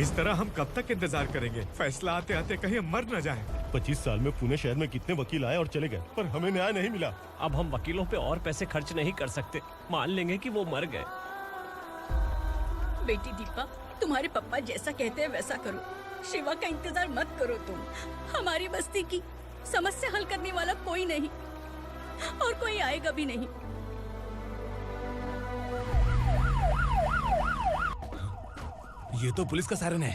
इस तरह हम कब तक इंतजार करेंगे? फैसला आते आते कहीं हम मर न जाएं। 25 साल में पुणे शहर में कितने वकील आए और चले गए, पर हमें न्याय नहीं मिला। अब हम वकीलों पे और पैसे खर्च नहीं कर सकते। मान लेंगे कि वो मर गए। बेटी दीपा, तुम्हारे पापा जैसा कहते हैं वैसा करो। शिवा का इंतजार मत करो तुम। हमारी बस्ती की समस्या हल करने वाला कोई नहीं और कोई आएगा भी नहीं। ये तो पुलिस का सायरन है।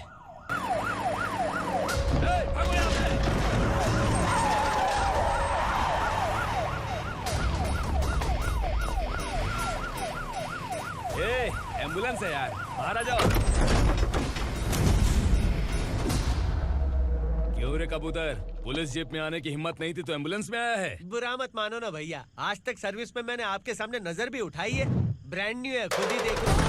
एम्बुलेंस है यार, बाहर आ जाओ। क्यों रे कबूतर, पुलिस जीप में आने की हिम्मत नहीं थी तो एम्बुलेंस में आया है? बुरा मत मानो ना भैया, आज तक सर्विस में मैंने आपके सामने नजर भी उठाई है। ब्रांड न्यू है, खुद ही देखो।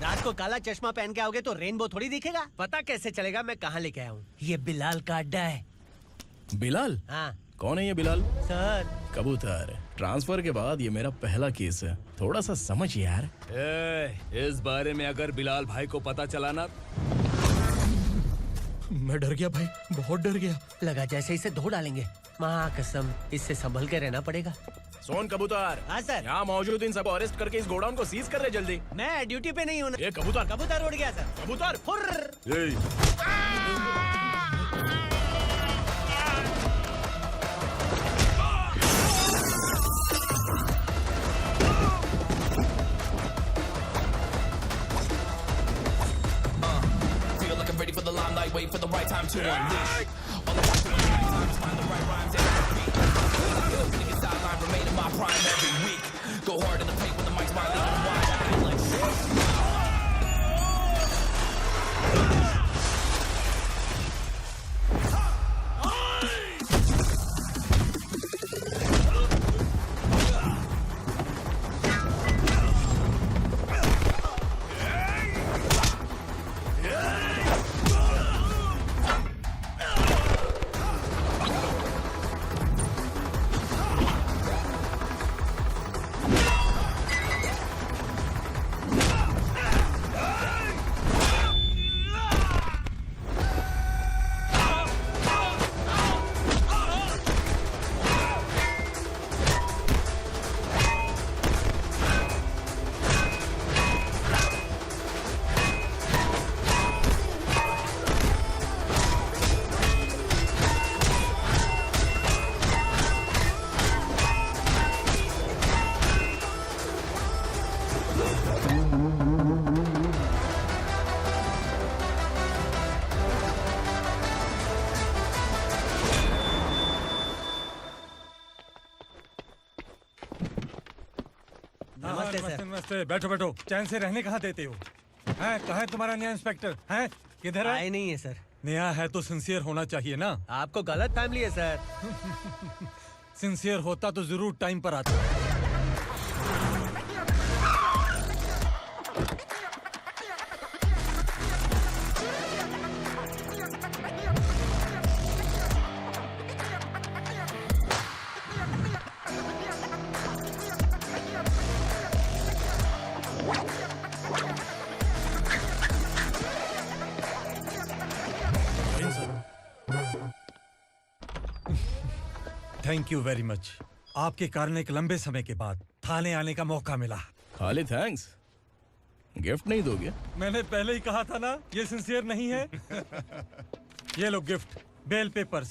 रात को काला चश्मा पहन के आओगे तो रेनबो थोड़ी दिखेगा। पता कैसे चलेगा मैं कहाँ लेके आया हूँ? ये बिलाल का अड्डा है। बिलाल? हाँ कौन है ये बिलाल? सर, कबूतर, ट्रांसफर के बाद ये मेरा पहला केस है, थोड़ा सा समझ यार। इस बारे में अगर बिलाल भाई को पता चला ना। मैं डर गया भाई, बहुत डर गया। लगा जैसे इसे धो डालेंगे। माँ कसम, इससे संभल के रहना पड़ेगा। सोन कबूतर। हाँ सर। यहाँ मौजूद इन सबको अरेस्ट करके इस गोडाउन को सीज कर रहे जल्दी। मैं ड्यूटी पे नहीं हूँ। ये कबूतर। कबूतर उड़ गया सर। कबूतर फुर्र। Ready for the limelight, wait for the right time to unleash. All I got to do is find the right rhymes and beat. Niggas sideline remain in my prime every week. Go hard in the paint when the mic's wide and wide. I feel like shit. नमस्ते, बैठो बैठो। चैन से रहने कहाँ देते हो? हैं, कहाँ है तुम्हारा नया इंस्पेक्टर? हैं, किधर है? आए नहीं है सर। नया है तो सिंसियर होना चाहिए ना। आपको गलत फैमिली है सर। सिंसियर होता तो जरूर टाइम पर आता। Thank you very much. आपके कारण एक लंबे समय के बाद थाने आने का मौका मिला। खाली थैंक्स, गिफ्ट नहीं दोगे? मैंने पहले ही कहा था ना, ये सिंसियर नहीं है। ये लो गिफ्ट, बेल पेपर्स।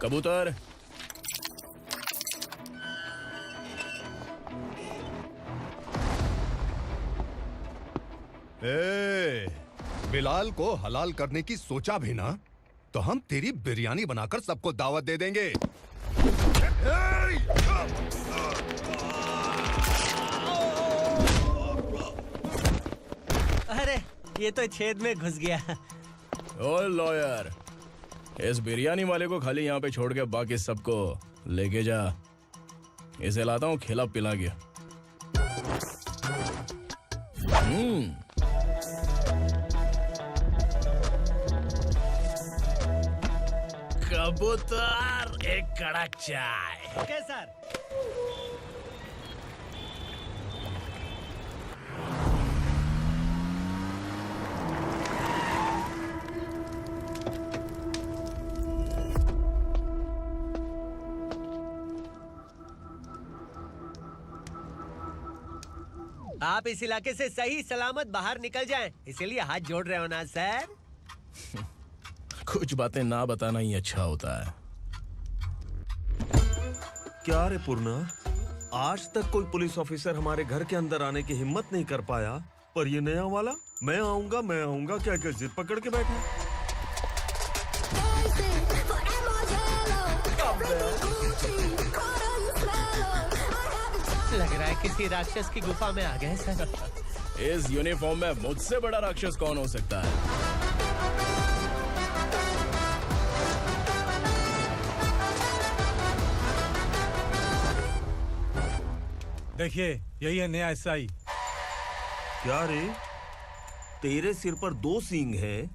कबूतर, बिलाल को हलाल करने की सोचा भी ना, तो हम तेरी बिरयानी बनाकर सबको दावत दे देंगे। अरे ये तो छेद में घुस गया। ओ लॉयर, इस बिरयानी वाले को खाली यहाँ पे छोड़ के बाकी सबको लेके जा। इसे लाता हूँ खिला पिला गया। कबूतर, एक कड़क चाय। Okay sir. आप इस इलाके से सही सलामत बाहर निकल जाएं, इसीलिए हाथ जोड़ रहे हो ना सर? कुछ बातें ना बताना ही अच्छा होता है। क्या रे पूर्णा, आज तक कोई पुलिस ऑफिसर हमारे घर के अंदर आने की हिम्मत नहीं कर पाया, पर ये नया वाला मैं आऊंगा क्या क्या जिद पकड़ के बैठा। लग रहा है किसी राक्षस की गुफा में आ गए सर। इस यूनिफॉर्म में मुझसे बड़ा राक्षस कौन हो सकता है? देखिए, यही है नया एसआई। क्या रे, तेरे सिर पर 2 सींग है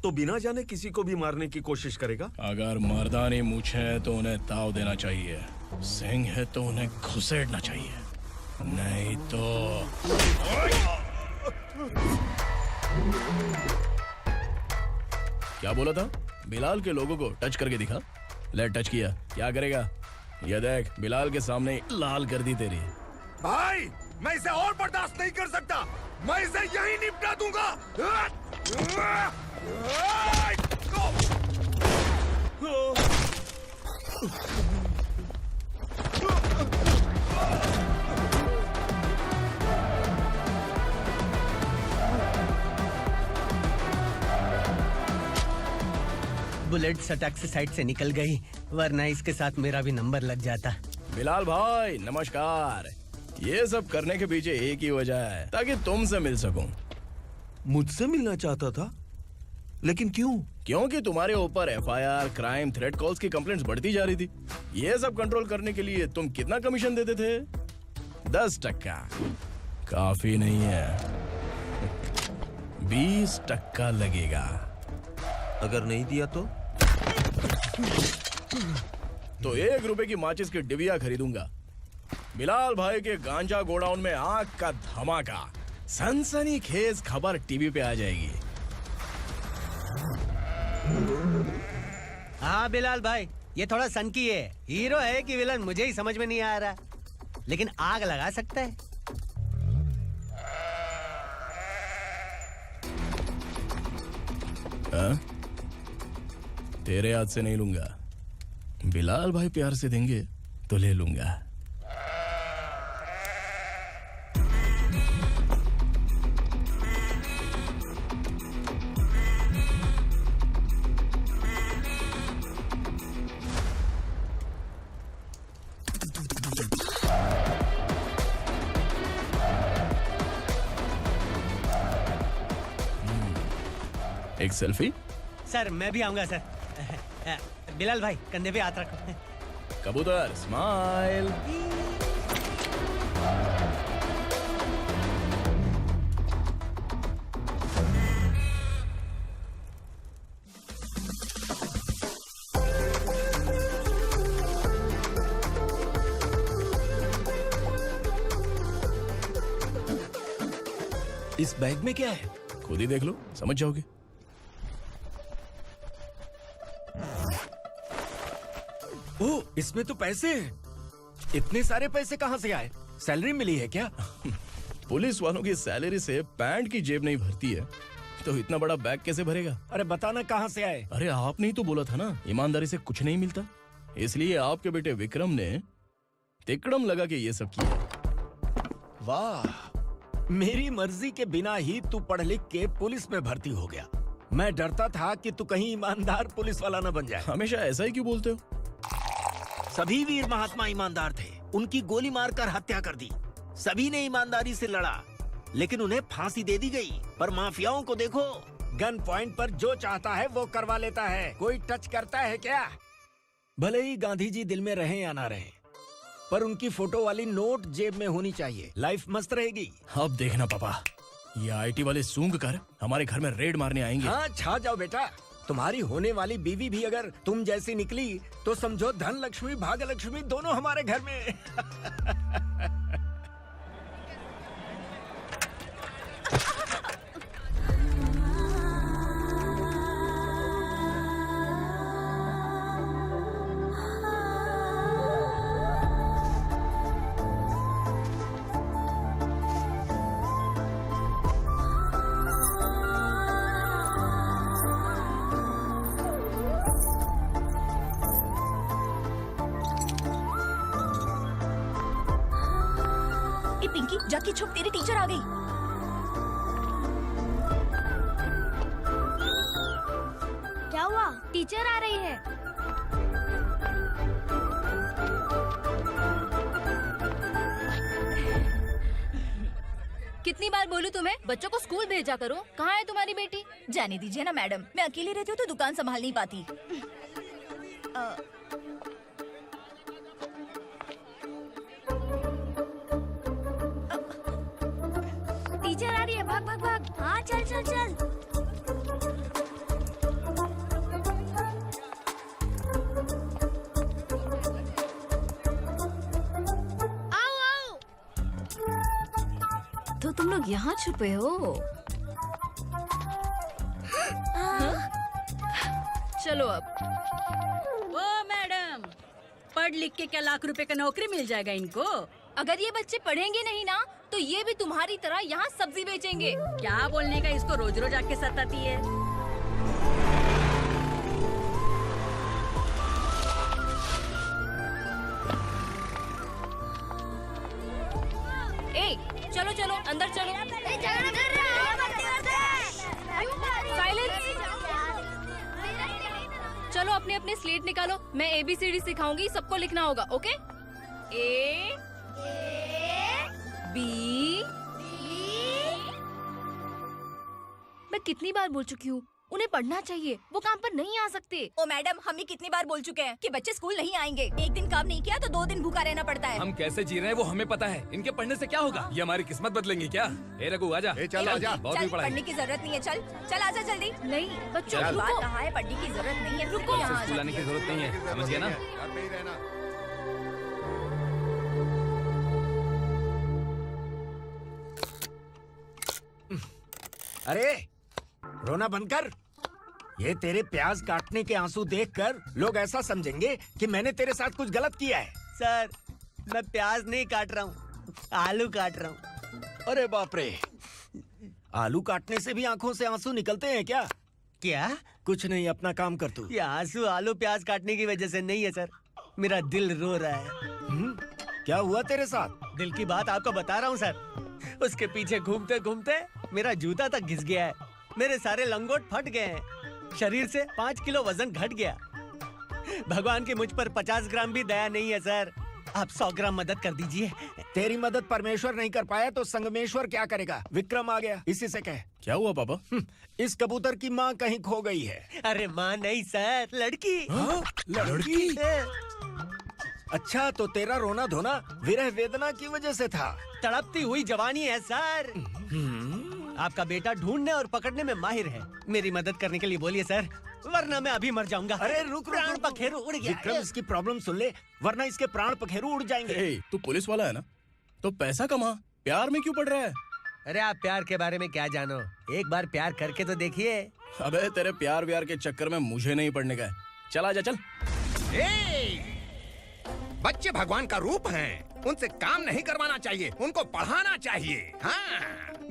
तो बिना जाने किसी को भी मारने की कोशिश करेगा? अगर मर्दानी मूछें हैं तो उन्हें ताव देना चाहिए, सिंह है तो उन्हें घुसेड़ना चाहिए, नहीं तो। क्या बोला था? बिलाल के लोगों को टच करके दिखा। ले टच किया, क्या करेगा? ये देख, बिलाल के सामने लाल कर दी तेरी। भाई, मैं इसे और बर्दाश्त नहीं कर सकता। मैं इसे यहीं निपटा दूंगा। बुलेट सटक से साइड से निकल गई, वरना इसके साथ मेरा भी नंबर लग जाता। बिलाल भाई नमस्कार। ये सब करने के पीछे एक ही वजह है, ताकि तुमसे मिल सकूं। मुझसे मिलना चाहता था, लेकिन क्यों? क्योंकि तुम्हारे ऊपर एफआईआर, क्राइम, थ्रेट कॉल्स की कंप्लेंट्स बढ़ती जा रही थी। ये सब कंट्रोल करने के लिए तुम कितना कमीशन देते थे? 10%। काफी नहीं है, 20% लगेगा। अगर नहीं दिया तो 1 रुपए की माचिस की डिबिया खरीदूंगा। बिलाल भाई के गांजा गोडाउन में आग का धमाका, सनसनीखेज खबर टीवी पे आ जाएगी। हाँ बिलाल भाई, ये थोड़ा सनकी है। हीरो है कि विलन मुझे ही समझ में नहीं आ रहा, लेकिन आग लगा सकता है। हाँ? तेरे हाथ से नहीं लूंगा, बिलाल भाई प्यार से देंगे तो ले लूंगा। एक सेल्फी? सर मैं भी आऊंगा सर। बिलाल भाई कंधे पे हाथ रखो। कबूतर स्माइल। इस बैग में क्या है? खुद ही देख लो, समझ जाओगे। ओह, इसमें तो पैसे हैं। इतने सारे पैसे कहाँ से आए? सैलरी मिली है क्या? पुलिस वालों की सैलरी से पैंट की जेब नहीं भरती है, तो इतना बड़ा बैग कैसे भरेगा? अरे बताना कहाँ से आए? अरे आपने ही तो बोला था ना, ईमानदारी से कुछ नहीं मिलता। इसलिए आपके बेटे विक्रम ने तिकड़म लगा के ये सब किया। वाह, मेरी मर्जी के बिना ही तू पढ़ लिख के पुलिस में भर्ती हो गया। मैं डरता था कि तू कहीं ईमानदार पुलिस वाला न बन जाए। हमेशा ऐसा ही क्यों बोलते हो? सभी वीर महात्मा ईमानदार थे, उनकी गोली मारकर हत्या कर दी। सभी ने ईमानदारी से लड़ा, लेकिन उन्हें फांसी दे दी गई। पर माफियाओं को देखो, गन पॉइंट पर जो चाहता है वो करवा लेता है। कोई टच करता है क्या? भले ही गांधी जी दिल में रहे या ना रहे, पर उनकी फोटो वाली नोट जेब में होनी चाहिए। लाइफ मस्त रहेगी। अब देखना पापा, ये आईटी वाले सूंघ कर हमारे घर में रेड मारने आएंगे। हाँ, छा जाओ बेटा। तुम्हारी होने वाली बीवी भी अगर तुम जैसी निकली तो समझो धन लक्ष्मी भाग्य लक्ष्मी दोनों हमारे घर में। ए पिंकी, जाके छुप, तेरी टीचर आ गई। क्या हुआ? टीचर आ रही है। कितनी बार बोलूं तुम्हें, बच्चों को स्कूल भेजा करो। कहाँ है तुम्हारी बेटी? जाने दीजिए ना मैडम, मैं अकेली रहती हूँ तो दुकान संभाल नहीं पाती। टीचर आ रही है, भाग भाग भाग। हाँ, चल चल चल। आओ आओ। तो तुम लोग यहाँ छुपे हो? चलो अब। ओ मैडम, पढ़ लिख के क्या लाख रुपए का नौकरी मिल जाएगा इनको? अगर ये बच्चे पढ़ेंगे नहीं ना तो ये भी तुम्हारी तरह यहाँ सब्जी बेचेंगे। क्या बोलने का, इसको रोज रोज आके सताती है। ए, चलो चलो अंदर चलो। साइलेंस। चलो अपने अपने स्लेट निकालो, मैं ABCD सिखाऊंगी, सबको लिखना होगा। ओके? A B। मैं कितनी बार बोल चुकी हूँ, उन्हें पढ़ना चाहिए, वो काम पर नहीं आ सकते। ओ मैडम, हम ही कितनी बार बोल चुके हैं कि बच्चे स्कूल नहीं आएंगे। एक दिन काम नहीं किया तो 2 दिन भूखा रहना पड़ता है। हम कैसे जी रहे हैं वो हमें पता है, इनके पढ़ने से क्या होगा? ये हमारी किस्मत बदलेंगे क्या? ए रघु आजा। चल आजा। बहुत भी पढ़ाई। पढ़ने की जरूरत नहीं है, चल चल आजा जल्दी। नहीं बच्चों, बात कहा है, पढ़ने की जरूरत नहीं है। रुको, यहाँ स्कूल आने की जरूरत नहीं है, समझ गया ना? घर में ही रहना। अरे रोना बंद कर। ये तेरे प्याज काटने के आंसू देखकर लोग ऐसा समझेंगे कि मैंने तेरे साथ कुछ गलत किया है। सर, मैं प्याज नहीं काट रहा हूँ, आलू काट रहा हूँ। अरे बाप रे, आलू काटने से भी आंखों से आंसू निकलते हैं क्या? क्या? कुछ नहीं, अपना काम कर तू। ये आंसू आलू प्याज काटने की वजह से नहीं है सर, मेरा दिल रो रहा है। क्या हुआ तेरे साथ? दिल की बात आपको बता रहा हूँ सर। उसके पीछे घूमते घूमते मेरा जूता तक घिस गया है, मेरे सारे लंगोट फट गए हैं, शरीर से 5 किलो वजन घट गया। भगवान की मुझ पर 50 ग्राम भी दया नहीं है सर, आप 100 ग्राम मदद कर दीजिए। तेरी मदद परमेश्वर नहीं कर पाया तो संगमेश्वर क्या करेगा? विक्रम आ गया, इसी से कह। क्या हुआ पापा? इस कबूतर की माँ कहीं खो गई है। अरे माँ नहीं सर, लड़की। लड़की? अच्छा, तो तेरा रोना धोना विरह वेदना की वजह से था। तड़पती हुई जवानी है सर। आपका बेटा ढूंढने और पकड़ने में माहिर है, मेरी मदद करने के लिए बोलिए सर, वरना मैं अभी मर जाऊंगा। अरे रुक, प्राण पखेरु उड़ गया। विक्रम, इसकी प्रॉब्लम सुन ले, वरना इसके प्राण पखेरु उड़ जाएंगे। तू पुलिस वाला है ना, तो पैसा कमा, प्यार में क्यों पड़ रहा है? अरे आप प्यार के बारे में क्या जानो, एक बार प्यार करके तो देखिए। अबे तेरे प्यार व्यार के चक्कर में मुझे नहीं पड़ने का है। चल आजा चल। बच्चे भगवान का रूप हैं, उनसे काम नहीं करवाना चाहिए, उनको पढ़ाना चाहिए। हाँ,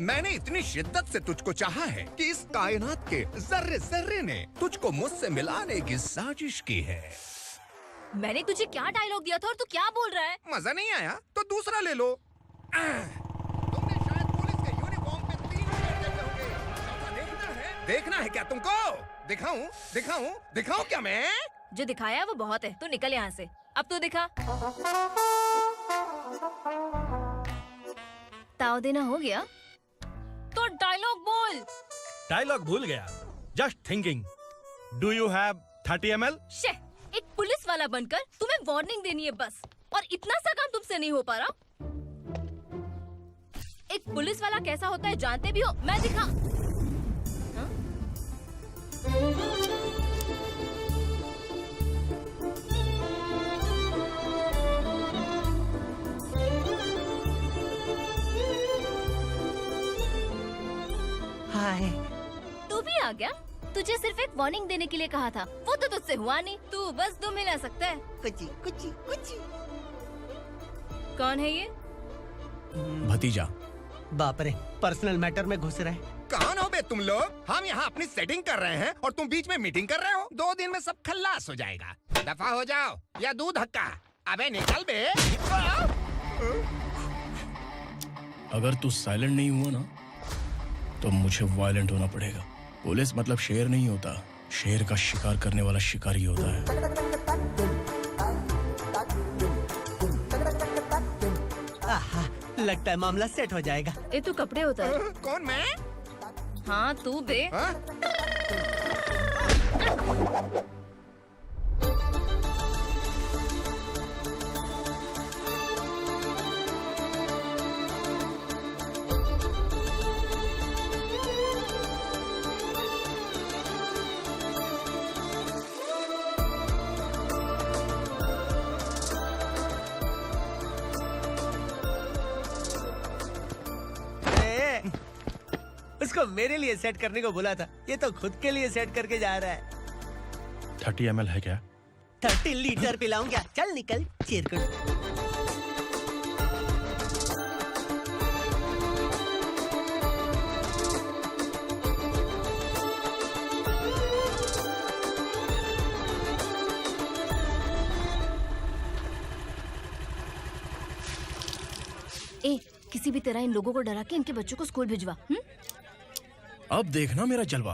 मैंने इतनी शिद्दत से तुझको चाहा है कि इस कायनात के जर्रे जर्रे ने तुझको मुझसे मिलाने की साजिश की है। मैंने तुझे क्या डायलॉग दिया था और तू क्या बोल रहा है? मजा नहीं आया तो दूसरा ले लो। तुमने शायद पुलिस के यूनिफॉर्म पे 3 शर्ट देखे होंगे। देखना है क्या तुमको? दिखाऊं दिखाऊं दिखाऊं क्या मैं? जो दिखाया वो बहुत है, तू निकल यहाँ से। अब तो दिखा। ताव देना हो गया? तो डायलॉग बोल। डायलॉग भूल गया। Just thinking. Do you have 30 ml? शे, एक पुलिस वाला बनकर तुम्हें वार्निंग देनी है बस, और इतना सा काम तुमसे नहीं हो पा रहा। एक पुलिस वाला कैसा होता है जानते भी हो? मैं दिखा। हाय। तू भी आ गया? तुझे सिर्फ एक वार्निंग देने के लिए कहा था, वो तो तुझसे हुआ नहीं। तू बस दम हिला सकता है। कुची कुची कुची। कौन है ये? भतीजा। बाप रे, पर्सनल मैटर में घुस रहे। कौन हो बे तुम लोग? हम यहाँ अपनी सेटिंग कर रहे हैं और तुम बीच में मीटिंग कर रहे हो। 2 दिन में सब खल्लास हो जाएगा। दफा हो जाओ या दूध धक्का। अबे निकल बे। अगर तू साइलेंट नहीं हुआ ना तो मुझे वायलेंट होना पड़ेगा। पुलिस मतलब शेर नहीं होता, शेर का शिकार करने वाला शिकारी होता है। आहा, लगता है मामला सेट हो जाएगा। ये तू कपड़े उतार। कौन मैं? हाँ तू बे। उसको मेरे लिए सेट करने को बोला था, ये तो खुद के लिए सेट करके जा रहा है। 30 ml है क्या? 30 लीटर पिलाऊं क्या? चल निकल चिरकुट। ए, किसी भी तरह इन लोगों को डरा के इनके बच्चों को स्कूल भिजवा। अब देखना मेरा जलवा।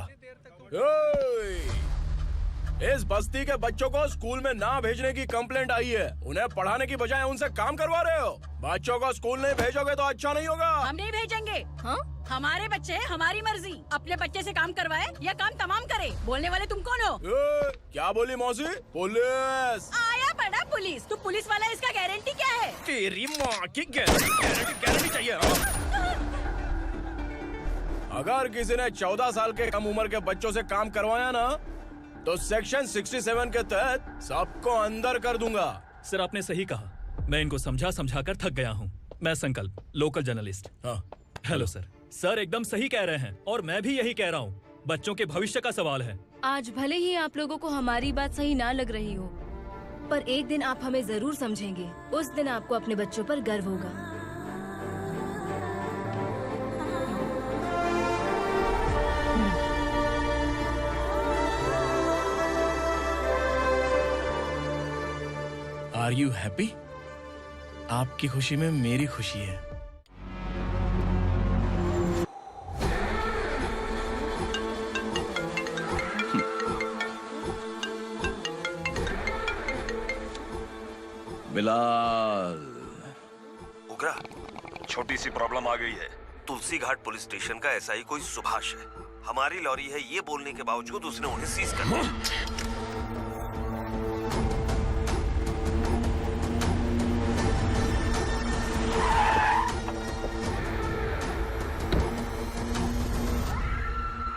इस बस्ती के बच्चों को स्कूल में ना भेजने की कंप्लेंट आई है। उन्हें पढ़ाने की बजाय उनसे काम करवा रहे हो। बच्चों को स्कूल नहीं भेजोगे तो अच्छा नहीं होगा। हम नहीं भेजेंगे। हाँ? हमारे बच्चे हैं, हमारी मर्जी। अपने बच्चे से काम करवाए या काम तमाम करे। बोलने वाले तुम कौन हो? क्या बोली मौसी? पुलिस आया बड़ा पुलिस। तू पुलिस वाला, इसका गारंटी क्या है? तेरी माँ की गारंटी चाहिए। अगर किसी ने 14 साल के कम उम्र के बच्चों से काम करवाया ना तो सेक्शन 67 के तहत सबको अंदर कर दूंगा। सर आपने सही कहा। मैं इनको समझा कर थक गया हूँ। मैं संकल्प, लोकल जर्नलिस्ट। हाँ। Hello sir. सर एकदम सही कह रहे हैं और मैं भी यही कह रहा हूँ। बच्चों के भविष्य का सवाल है। आज भले ही आप लोगों को हमारी बात सही ना लग रही हो, पर एक दिन आप हमें जरूर समझेंगे। उस दिन आपको अपने बच्चों पर गर्व होगा। Are you happy? आपकी खुशी में मेरी खुशी है। बिलाल। उगरा, छोटी सी प्रॉब्लम आ गई है। तुलसी घाट पुलिस स्टेशन का एसआई कोई सुभाष है। हमारी लॉरी है ये बोलने के बावजूद उसने उन्हें सीज कर दिया।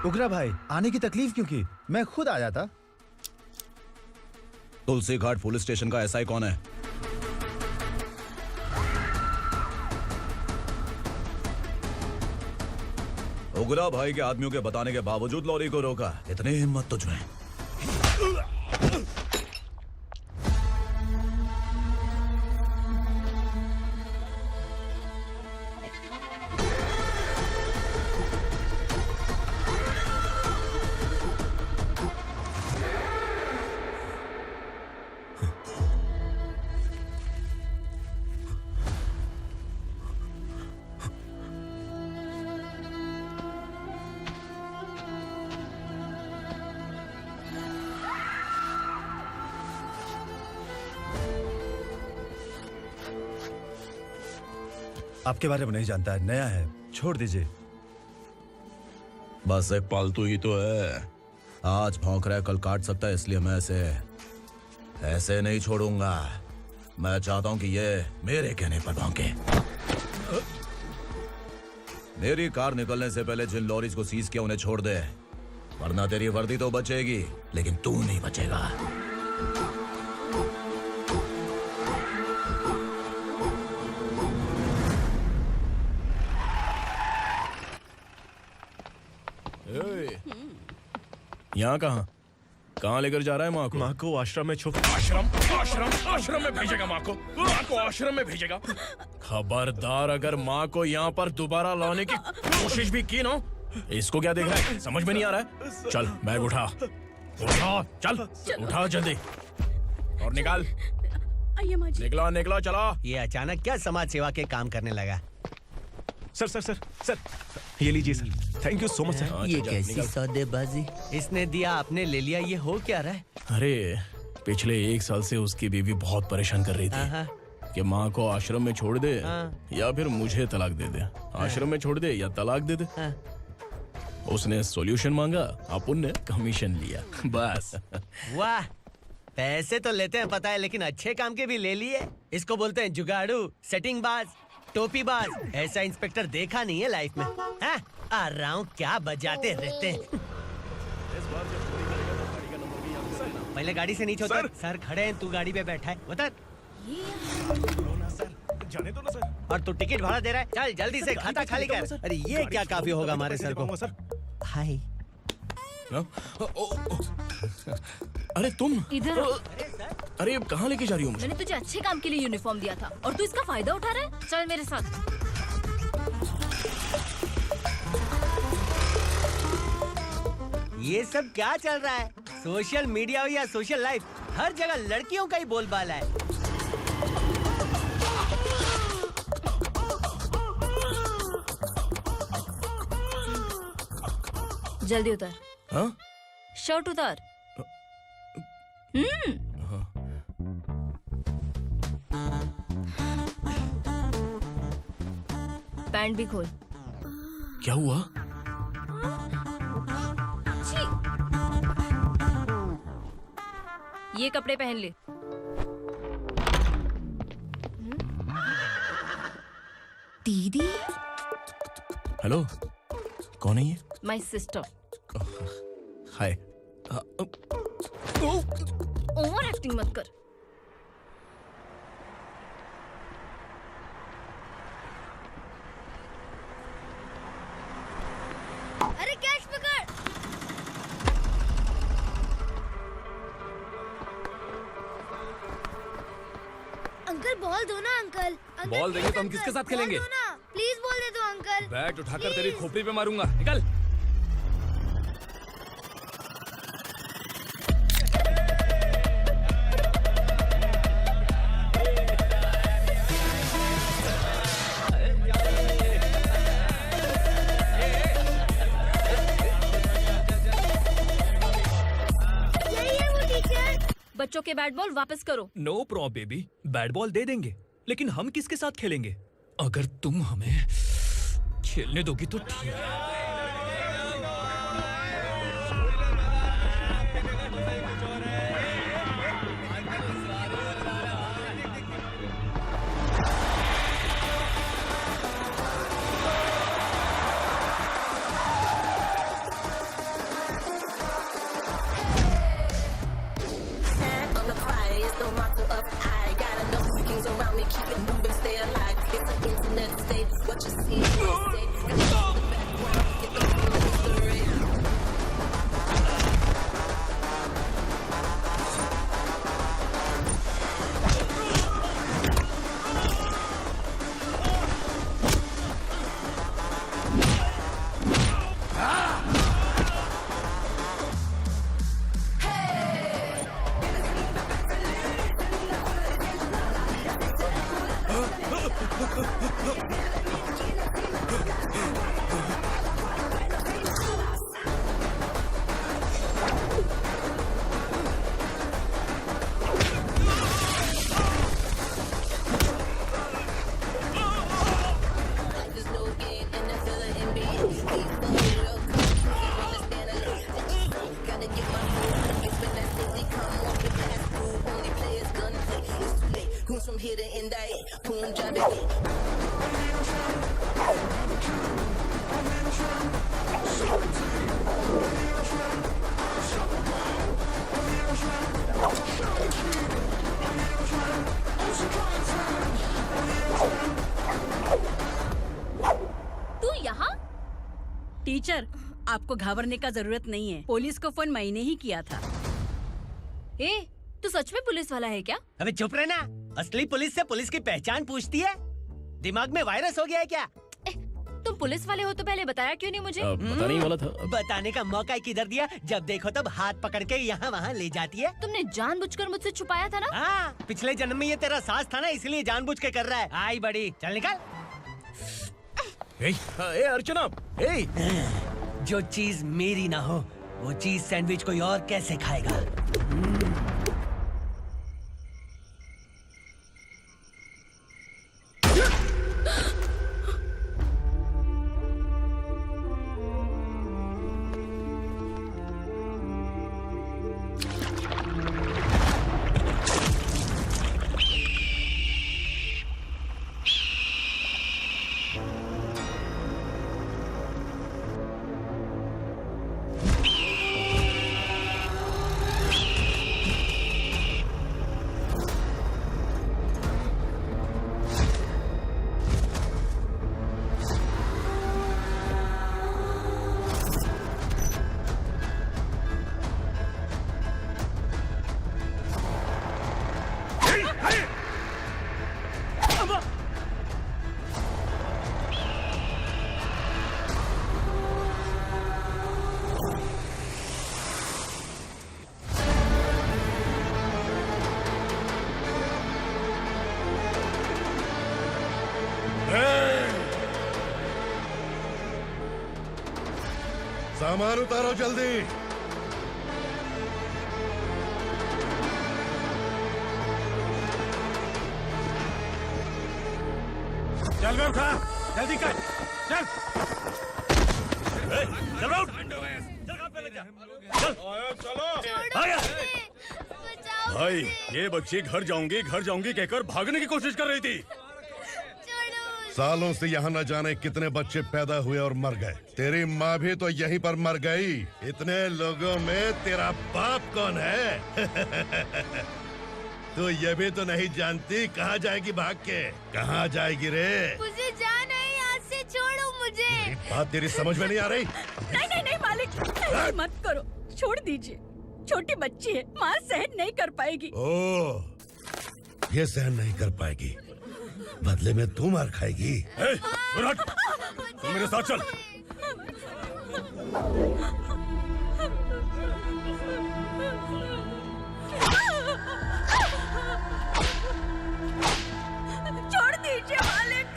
उगरा भाई, आने की तकलीफ क्यों की? मैं खुद आ जाता। तुलसी घाट पुलिस स्टेशन का एसआई कौन है? उगरा भाई के आदमियों के बताने के बावजूद लॉरी को रोका। इतनी हिम्मत तुझमें? आपके बारे में नहीं जानता है, नया है, छोड़ दीजिए। बस एक पालतू ही तो है। आज भौंक रहा है, कल काट सकता है, इसलिए मैं ऐसे नहीं छोड़ूंगा। मैं चाहता हूं कि ये मेरे कहने पर भौंके। मेरी कार निकलने से पहले जिन लॉरीज को सीज किया उन्हें छोड़ दे, वरना तेरी वर्दी तो बचेगी लेकिन तू नहीं बचेगा। यहाँ कहाँ लेकर जा रहा है माँ को? माँ को आश्रम में आश्रम में भेजेगा। माँ को आश्रम में भेजेगा। खबरदार, अगर माँ को यहाँ पर दोबारा लाने की कोशिश भी की ना, इसको क्या देख रहा है? समझ में नहीं आ रहा है? चल बैग उठा, चल उठा जल्दी और निकाल। निकला चला। ये अचानक क्या समाज सेवा के काम करने लगा? सर ये लीजिए sir. Thank you so much sir. ये कैसी सौदेबाजी? इसने दिया, आपने ले लिया, ये हो क्या रहा है? अरे पिछले 1 साल से उसकी बीवी बहुत परेशान कर रही थी कि माँ को आश्रम में छोड़ दे या फिर मुझे तलाक दे दे। आश्रम में छोड़ दे या तलाक दे दे। उसने सॉल्यूशन मांगा, अपन ने कमीशन लिया, बस। वाह, पैसे तो लेते हैं पता है, लेकिन अच्छे काम के भी ले लिए। इसको बोलते हैं जुगाड़ू, सेटिंग बाज, टोपी बाज। ऐसा इंस्पेक्टर देखा नहीं है लाइफ में। हाँ? आ रहा हूँ, क्या बजाते रहते हैं। पहले गाड़ी से नीचे उतर। सर खड़े हैं, तू गाड़ी पे बैठा है, उतर। जाने दो ना सर। और तू टिकट भाड़ा दे रहा है, चल जल्दी से खाता खाली कर। अरे ये क्या काफी होगा हमारे सर को। हाय। अरे तुम इधर। अरे अब कहाँ लेके जा रही हो मुझे? मैंने तुझे अच्छे काम के लिए यूनिफॉर्म दिया था और तू इसका फायदा उठा रहा है। चल मेरे साथ। ये सब क्या चल रहा है? सोशल मीडिया हो या सोशल लाइफ, हर जगह लड़कियों का ही बोलबाला है। जल्दी उतर। हाँ? शर्ट उतार। पैंट भी खोल। क्या हुआ? ये कपड़े पहन ले। दीदी। हेलो, कौन है ये? My sister. Hi. Over acting मत कर। अरे कैच पकड़। अंकल बॉल दो ना अंकल। बॉल देंगे तो हम किसके साथ खेलेंगे? प्लीज बॉल दे दो अंकल। बैट उठाकर तेरी खोपड़ी पे मारूंगा। निकल। बच्चों के बैट बॉल वापस करो। No problem baby, bat ball दे देंगे, लेकिन हम किसके साथ खेलेंगे? अगर तुम हमें खेलने दोगी तो ठीक है। from here to end that. Punjabi. तू यहाँ? टीचर, आपको घबराने का जरूरत नहीं है। पुलिस को फोन मैंने ही किया था। ए, तू सच में पुलिस वाला है क्या? अबे चुप रहना। असली पुलिस से पुलिस की पहचान पूछती है? दिमाग में वायरस हो गया है क्या? तुम पुलिस वाले हो तो पहले बताया क्यों नहीं मुझे? बताने ही वाला था। बताने का मौका किधर दिया? जब देखो तब हाथ पकड़ के यहाँ वहाँ ले जाती है। तुमने जानबूझकर मुझसे छुपाया था ना? हाँ, पिछले जन्म में ये तेरा सास था ना, इसलिए जानबूझ के कर रहा है। आई बड़ी, चल निकल। ए अर्चना, जो चीज मेरी ना हो वो चीज सैंडविच कोई और कैसे खाएगा? सामान उतारो जल्दी। चल बे उठा, जल्दी कर, चल। चल आउट। भाई, ये बच्ची घर जाऊंगी कहकर भागने की कोशिश कर रही थी। सालों से यहाँ न जाने कितने बच्चे पैदा हुए और मर गए। तेरी माँ भी तो यहीं पर मर गई। इतने लोगों में तेरा बाप कौन है? तू ये भी तो नहीं जानती कहाँ जाएगी भाग के? कहाँ जाएगी रे? मुझे जाना है, यहाँ से छोड़ो मुझे। बात तेरी समझ में नहीं आ रही? नहीं मालिक, ऐसे मत करो, छोड़ दीजिए। छोटी बच्ची है, माँ सहन नहीं कर पाएगी। ओह, ये सहन नहीं कर पाएगी, बदले में तू मार खाएगी। तू मेरे साथ चल। छोड़ दीजिए मालिक।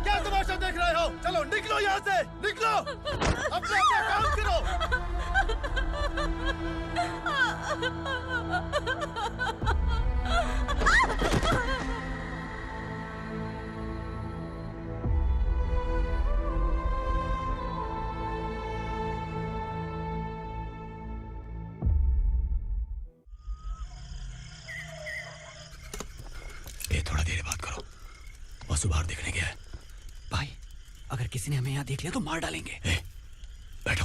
क्या तमाशा देख रहे हो? चलो निकलो यहाँ से, निकलो। अपना काम करो। थोड़ा देर बात करो। वसु बाहर देखने गया है। भाई, अगर किसी ने हमें यहाँ देख लिया तो मार डालेंगे। बैठो।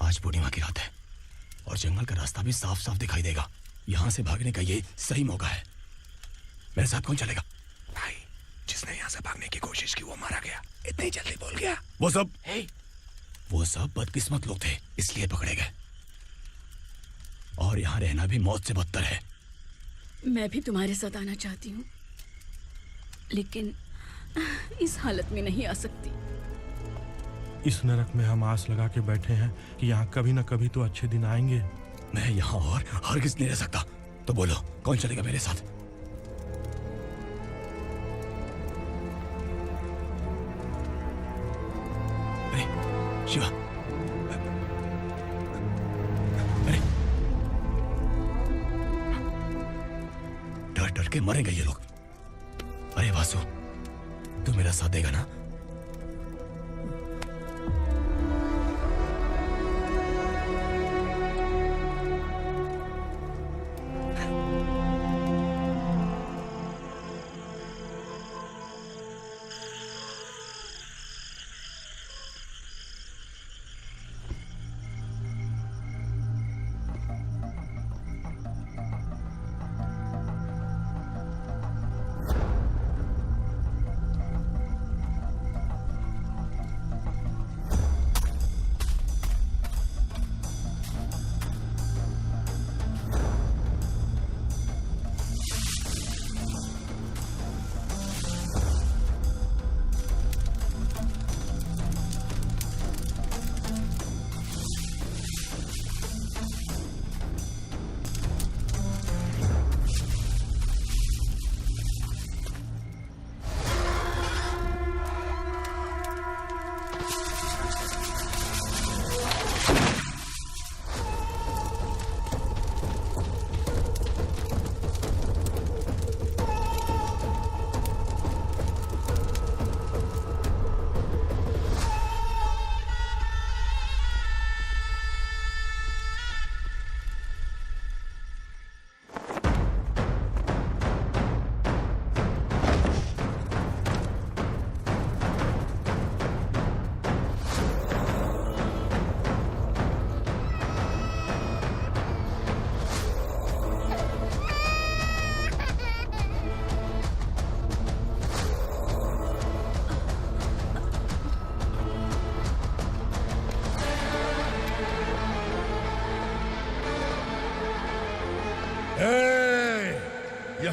आज पूर्णिमा की रात है और जंगल का रास्ता भी साफ साफ दिखाई देगा। यहाँ से भागने का ये सही मौका है। मेरे साथ कौन चलेगा? भाई, जिसने यहाँ से भागने की कोशिश की वो मारा गया। इतनी जल्दी बोल गया। वो सब बदकिस्मत लोग थे, इसलिए पकड़े गए। और यहाँ रहना भी मौत से बदतर है। मैं भी तुम्हारे साथ आना चाहती हूँ, लेकिन इस हालत में नहीं आ सकती। इस नरक में हम आस लगा के बैठे हैं कि यहाँ कभी न कभी तो अच्छे दिन आएंगे। मैं यहाँ और हरगिज़ नहीं रह सकता। तो बोलो, कौन चलेगा मेरे साथ? अरे शिवा, अरे डर डर के मरेंगे ये लोग। अरे वासु, तू मेरा साथ देगा ना?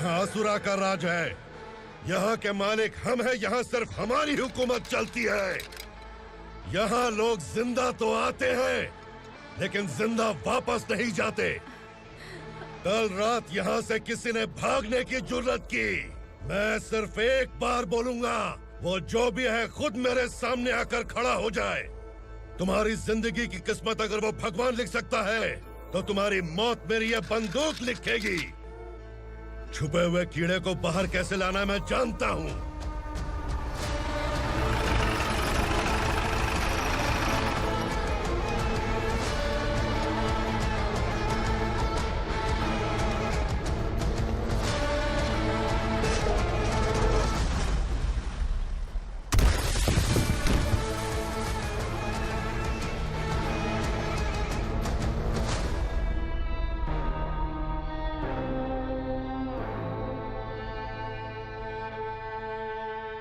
यहाँ असुरा का राज है। यहाँ के मालिक हम हैं, यहाँ सिर्फ हमारी हुकूमत चलती है। यहाँ लोग जिंदा तो आते हैं लेकिन जिंदा वापस नहीं जाते। कल रात यहाँ से किसी ने भागने की जुर्रत की, मैं सिर्फ एक बार बोलूंगा, वो जो भी है खुद मेरे सामने आकर खड़ा हो जाए। तुम्हारी जिंदगी की किस्मत अगर वो भगवान लिख सकता है तो तुम्हारी मौत मेरी ये बंदूक लिखेगी। छुपे हुए कीड़े को बाहर कैसे लाना मैं जानता हूँ।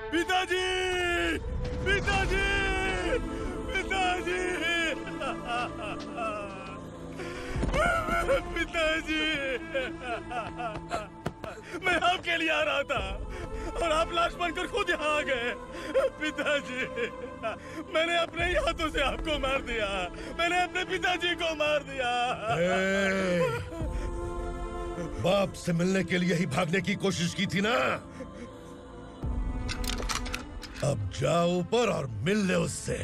पिताजी, पिताजी, पिताजी, पिताजी, मैं आपके लिए आ रहा था और आप लाश बनकर खुद यहाँ आ गए। पिताजी, मैंने अपने ही हाथों से आपको मार दिया। मैंने अपने पिताजी को मार दिया। बाप से मिलने के लिए ही भागने की कोशिश की थी ना? अब जाओ ऊपर और मिल ले उससे।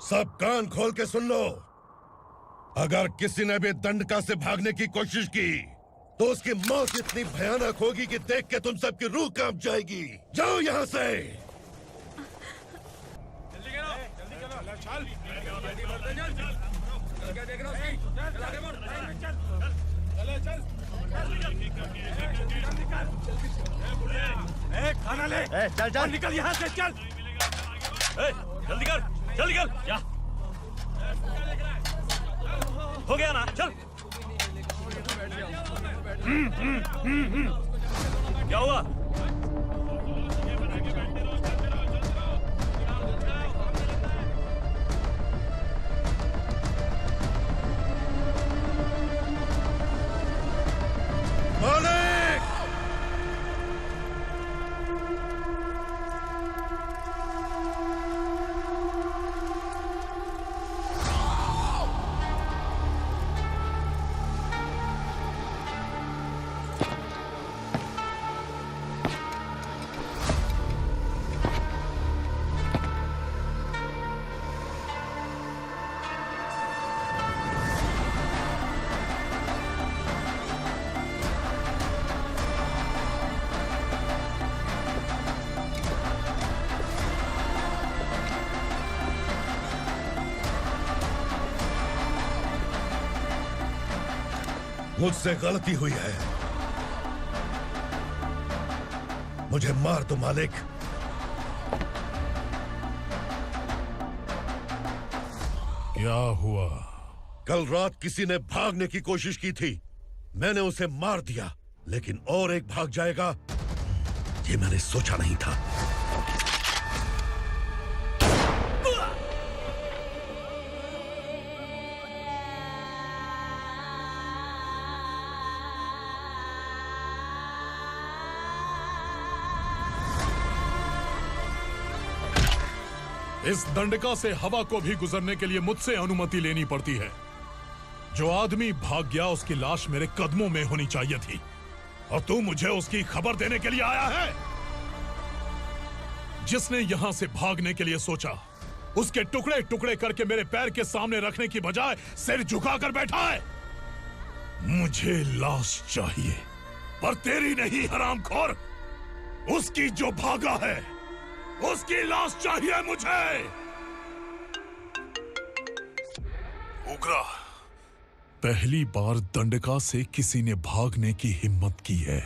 सब कान खोल के सुन लो। अगर किसी ने भी दंडका से भागने की कोशिश की तो उसकी मौत इतनी भयानक होगी कि देख के तुम सबकी रूह कांप जाएगी। जाओ यहाँ से। खाना ले। चल चल निकल यहाँ से, चल। जल्दी कर, जल्दी कर। क्या हो गया ना? चल। क्या हुआ? मालिक! मुझसे गलती हुई है, मुझे मार दो मालिक। क्या हुआ? कल रात किसी ने भागने की कोशिश की थी, मैंने उसे मार दिया, लेकिन और एक भाग जाएगा ये मैंने सोचा नहीं था। इस दंडका से हवा को भी गुजरने के लिए मुझसे अनुमति लेनी पड़ती है। जो आदमी भाग गया उसकी लाश मेरे कदमों में होनी चाहिए थी, और तू मुझे उसकी खबर देने के लिए आया है। जिसने यहां से भागने के लिए सोचा उसके टुकड़े टुकड़े करके मेरे पैर के सामने रखने की बजाय सिर झुकाकर बैठा है। मुझे लाश चाहिए, पर तेरी नहीं हरामखोर, उसकी जो भागा है उसकी लाश चाहिए मुझे। उग्रा, पहली बार दंडका से किसी ने भागने की हिम्मत की है।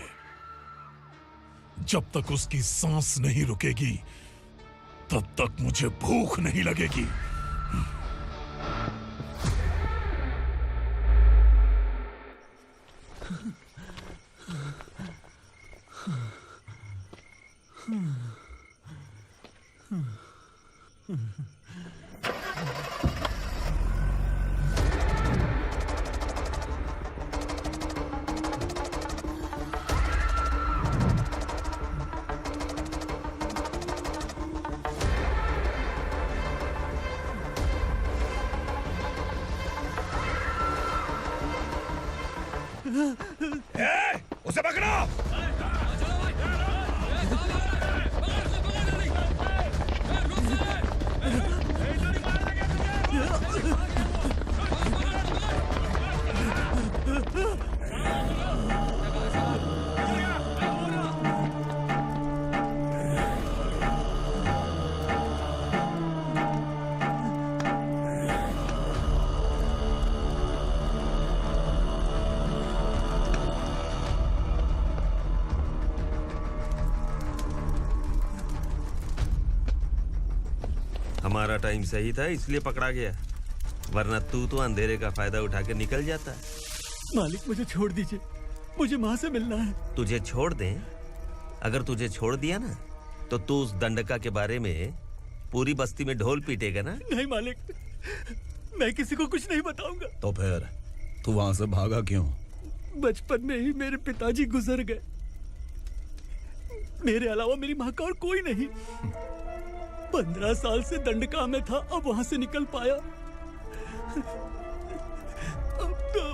जब तक उसकी सांस नहीं रुकेगी तब तक मुझे भूख नहीं लगेगी। उसे पकड़ो। हमारा टाइम सही था इसलिए पकड़ा गया, वरना तू तो अंधेरे का फायदा उठा के निकल जाता। मालिक मुझे छोड़ दीजिए, मुझे माँ से मिलना है। तुझे छोड़ दें? अगर तुझे छोड़ दिया ना तो तू उस दंडका के बारे में पूरी बस्ती में ढोल पीटेगा ना। नहीं मालिक, मैं किसी को कुछ नहीं बताऊंगा। तो फिर तू वहां से भागा क्यों? बचपन में ही मेरे पिताजी गुजर गए, मेरे अलावा मेरी माँ का और कोई नहीं। 15 साल से दंडका में था, अब वहां से निकल पाया। अब तो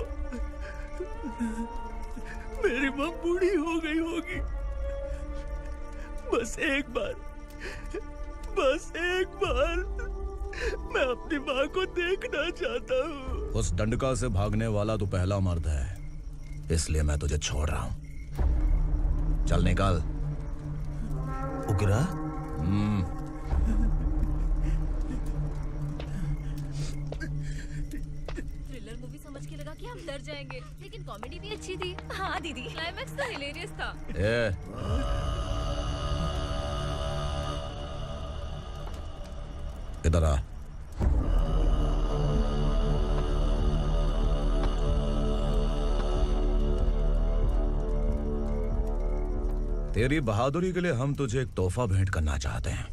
मेरी माँ बूढ़ी हो गई होगी। बस एक बार मैं अपनी माँ को देखना चाहता हूँ। उस दंडका से भागने वाला तो पहला मर्द है, इसलिए मैं तुझे छोड़ रहा हूँ। चल निकल। उग्रा? थ्रिलर मूवी समझ के लगा कि हम डर जाएंगे, लेकिन कॉमेडी भी अच्छी थी। हाँ दीदी, क्लाइमैक्स तो हिलेरियस था। इधर आ। तेरी बहादुरी के लिए हम तुझे एक तोहफा भेंट करना चाहते हैं।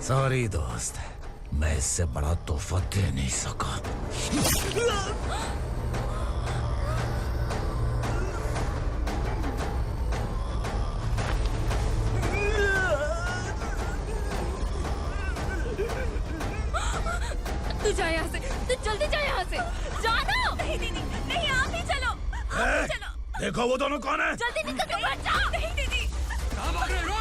सॉरी दोस्त, मैं इससे बड़ा तोहफा दे नहीं सका। तू जा यहाँ से, तू जल्दी जा यहाँ से। जानो। नहीं दीदी, नहीं आप ही चलो, आप ही चलो। देखो वो दोनों कौन है? जल्दी निकल के बैठ जाओ। नहीं दीदी। कहाँ भाग रहे हो?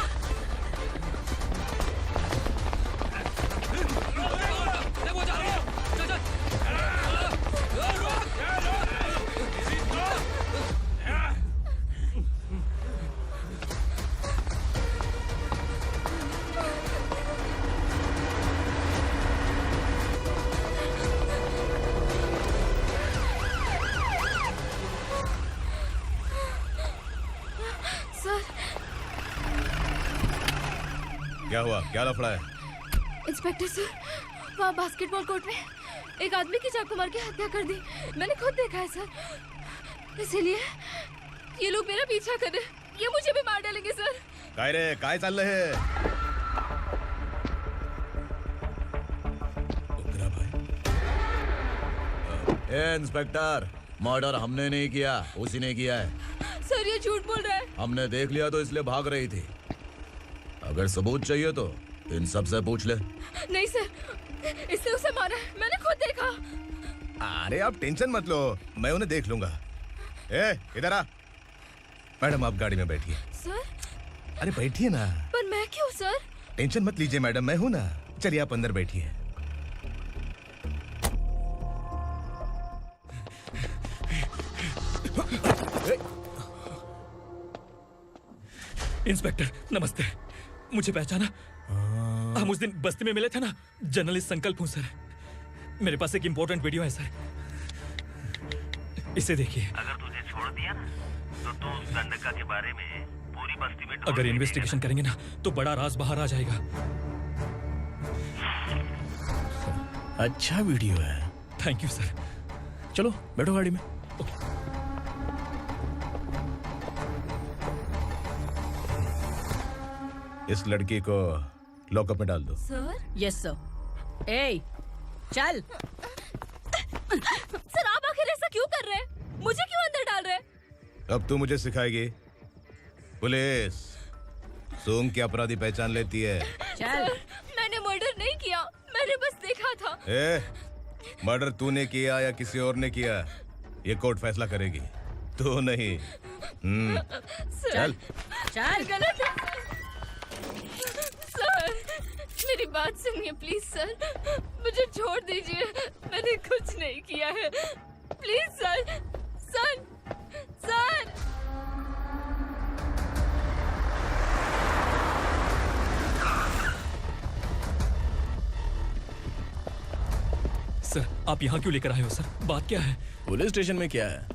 क्या हुआ? क्या लफड़ा है? इंस्पेक्टर सर, वहाँ बास्केटबॉल कोर्ट में एक आदमी की चाकू मार के हत्या कर दी। मैंने खुद देखा है सर, इसीलिए ये लोग मेरा पीछा कर रहे हैं। ये मुझे भी मार डालेंगे सर। काय रे, काय चाल रहे हैं? उग्रा भाई। इंस्पेक्टर, मर्डर हमने नहीं किया, उसी ने किया है। सर ये झूठ बोल रहा है। हमने देख लिया तो इसलिए भाग रही थी। अगर सबूत चाहिए तो इन सब से पूछ ले। नहीं सर, इसने उसे मारा है, मैंने खुद देखा। अरे आप टेंशन मत लो, मैं उन्हें देख लूंगा। इधर आ। मैडम आप गाड़ी में बैठिए। सर? अरे बैठिए ना। पर मैं क्यों सर? टेंशन मत लीजिए मैडम, मैं हूं ना। चलिए आप अंदर बैठिए। इंस्पेक्टर नमस्ते, मुझे पहचाना? हम उस दिन बस्ती में मिले थे ना। जर्नलिस्ट संकल्प हूँ सर। मेरे पास एक इम्पोर्टेंट वीडियो है सर, इसे देखिए। अगर तुझे छोड़ दिया ना तो तू उस दंडका के बारे में पूरी बस्ती में अगर इन्वेस्टिगेशन करेंगे ना तो बड़ा राज बाहर आ जाएगा। अच्छा वीडियो है। Thank you sir. चलो बैठो गाड़ी में। इस लड़की को लॉकअप में डाल दो। सर? Yes sir. ए, चल। सर आप आखिर ऐसा क्यों कर रहे हैं? मुझे क्यों अंदर डाल रहे हैं? अब तू मुझे सिखाएगी? पुलिस सोम की अपराधी पहचान लेती है। सर, मैंने मर्डर नहीं किया, मैंने बस देखा था। मर्डर तूने किया या किसी और ने किया, ये कोर्ट फैसला करेगी, तू नहीं। चल चल। गलत है सर, मेरी बात सुनिए प्लीज सर, मुझे छोड़ दीजिए, मैंने कुछ नहीं किया है, please sir. Sir sir sir आप यहाँ क्यों लेकर आए हो सर? बात क्या है? पुलिस स्टेशन में क्या है?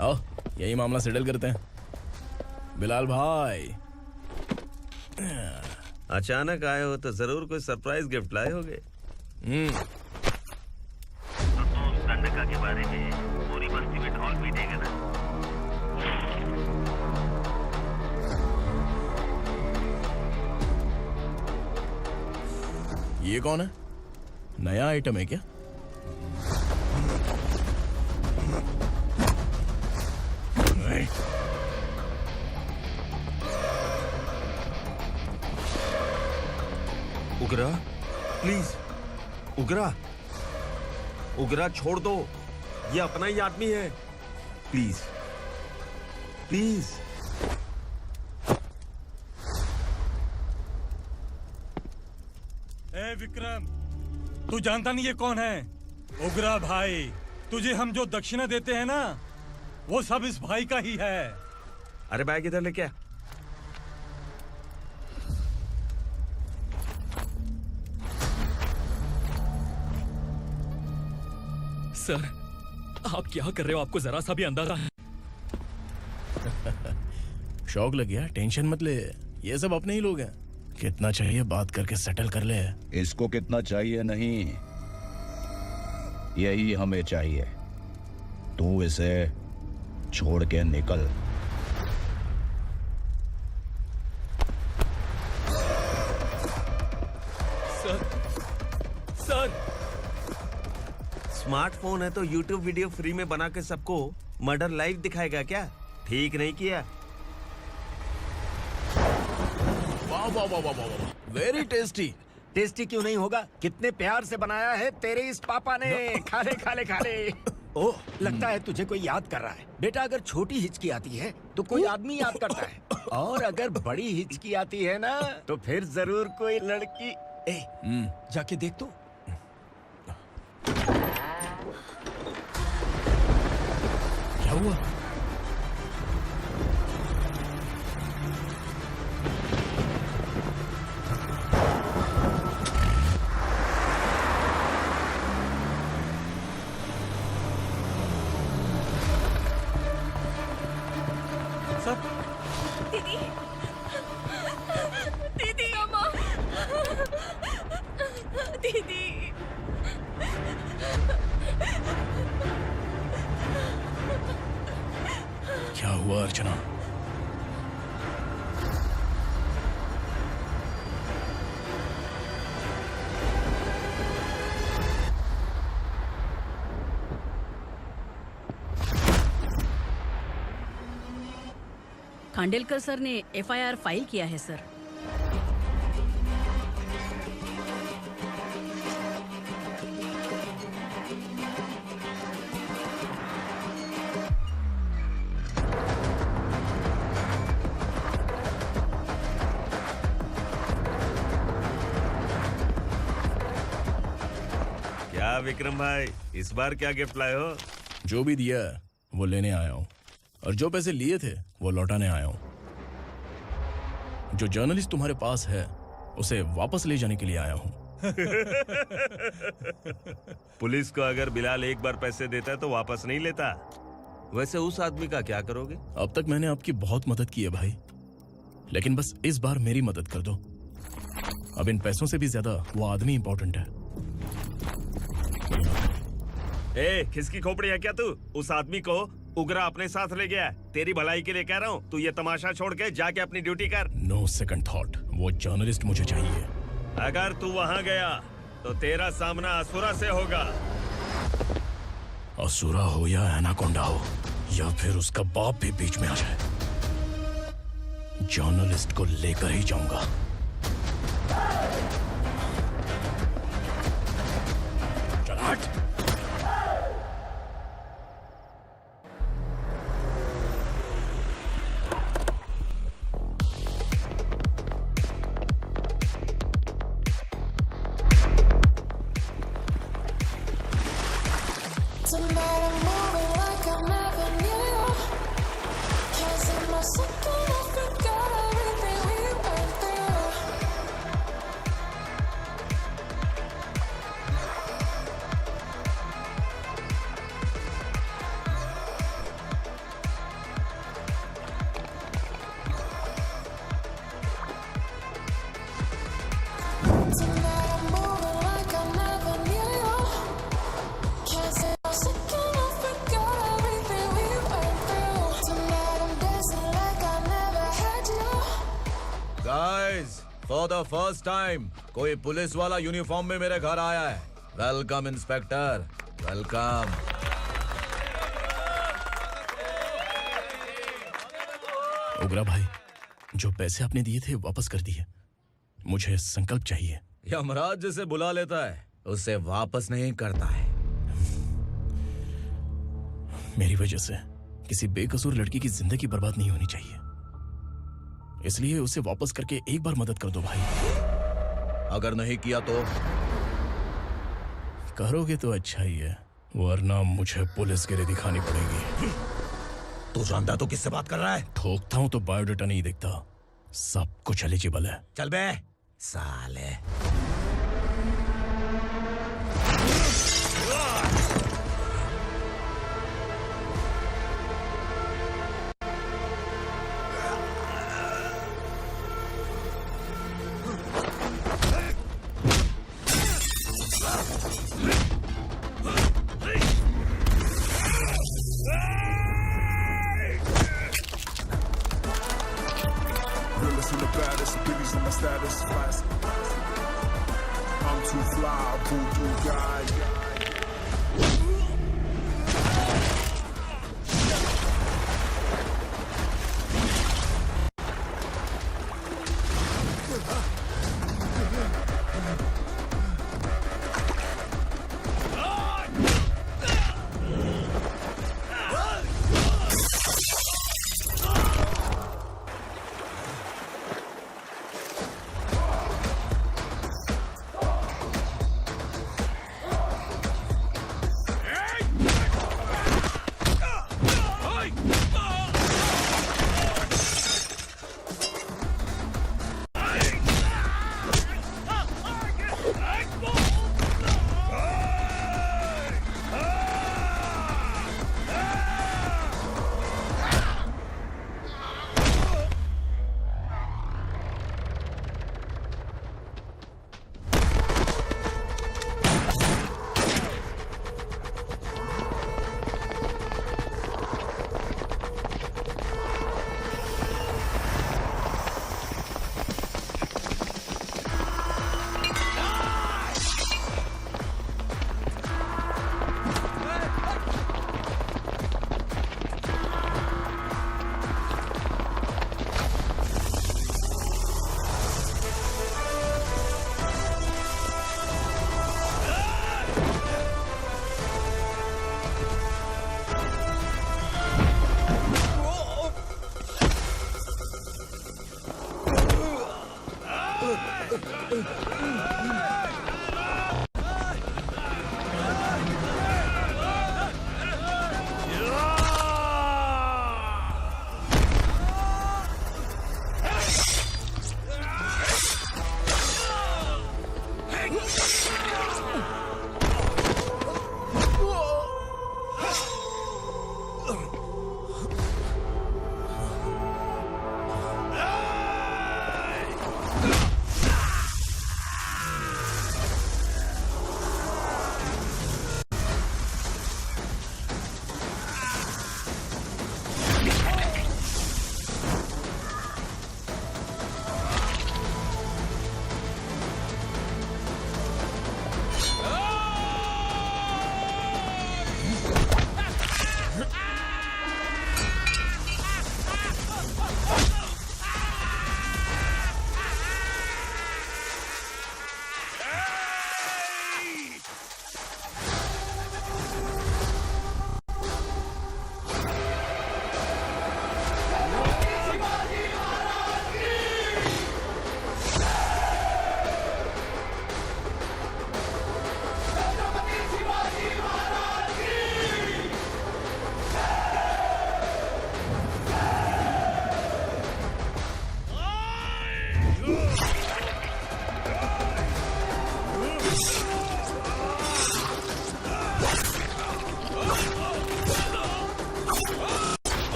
आओ यही मामला सेटल करते हैं। बिलाल भाई अचानक आए हो तो जरूर कोई सरप्राइज गिफ्ट लाए होगे। दंडका के बारे में पूरी बस्ती में ढोल पीटेगा ना। ये कौन है? नया आइटम है क्या? उगरा प्लीज, उगरा उगरा छोड़ दो, ये अपना ही आदमी है, प्लीज प्लीज। ए विक्रम, तू जानता नहीं ये कौन है? उगरा भाई। तुझे हम जो दक्षिणा देते हैं ना, वो सब इस भाई का ही है। अरे बैग इधर लेके आ। सर आप क्या कर रहे हो? आपको जरा सा भी अंदाजा है? शौक लग गया? टेंशन मत ले, ये सब अपने ही लोग हैं। कितना चाहिए बात करके सेटल कर ले। इसको कितना चाहिए नहीं, यही हमें चाहिए। तू इसे छोड़ के निकल। सर सर स्मार्टफोन है तो YouTube वीडियो फ्री में बना के सबको मर्डर लाइव दिखाएगा क्या? ठीक नहीं किया। वाह वाह वाह वाह वाह, वेरी टेस्टी। टेस्टी क्यों नहीं होगा? कितने प्यार से बनाया है तेरे इस पापा ने। खा ले खा ले खा ले। ओह, लगता है तुझे कोई याद कर रहा है। बेटा अगर छोटी हिचकी आती है तो कोई आदमी याद करता है, और अगर बड़ी हिचकी आती है ना तो फिर जरूर कोई लड़की। जाके देख तो। क्या हुआ? दीदी, दीदी, अम्मा, दीदी। क्या हुआ अर्चना? खांडेलकर सर ने एफआईआर फाइल किया है सर। क्या विक्रम भाई, इस बार क्या गिफ्ट लाए हो? जो भी दिया है वो लेने आया हूँ, और जो पैसे लिए थे वो लौटाने आया हूँ। जो जर्नलिस्ट तुम्हारे पास है उसे वापस ले जाने के लिए आया हूँ। पुलिस को अगर बिलाल एक बार पैसे देता है तो वापस नहीं लेता। वैसे उस आदमी का क्या करोगे? अब तक मैंने आपकी बहुत मदद की है भाई, लेकिन बस इस बार मेरी मदद कर दो। अब इन पैसों से भी ज्यादा वो आदमी इंपॉर्टेंट है। ए, किसकी खोपड़ी है क्या तू? उस आदमी को उगरा अपने साथ ले गया। तेरी भलाई के लिए कह रहा हूँ, तू ये तमाशा छोड़ के जाके अपनी ड्यूटी कर। नो सेकंड थॉट, वो जर्नलिस्ट मुझे चाहिए। अगर तू वहाँ गया तो तेरा सामना असुरा से होगा। असुरा हो या एनाकोंडा हो या फिर उसका बाप भी बीच में आ जाए, जर्नलिस्ट को लेकर ही जाऊंगा। चल हट। फॉर द फर्स्ट टाइम कोई पुलिस वाला यूनिफॉर्म में मेरे घर आया है। Welcome inspector, welcome. उगरा भाई, जो पैसे आपने दिए थे वापस कर दिए। मुझे संकल्प चाहिए। यमराज जिसे बुला लेता है उसे वापस नहीं करता है। मेरी वजह से किसी बेकसूर लड़की की जिंदगी बर्बाद नहीं होनी चाहिए, इसलिए उसे वापस करके एक बार मदद कर दो भाई। अगर नहीं किया तो? करोगे तो अच्छा ही है, वरना मुझे पुलिस गिरी दिखानी पड़ेगी। तू जानता तो किससे बात कर रहा है? ठोकता हूं तो बायोडाटा नहीं दिखता, सब कुछ एलिजिबल है। चल बे साले।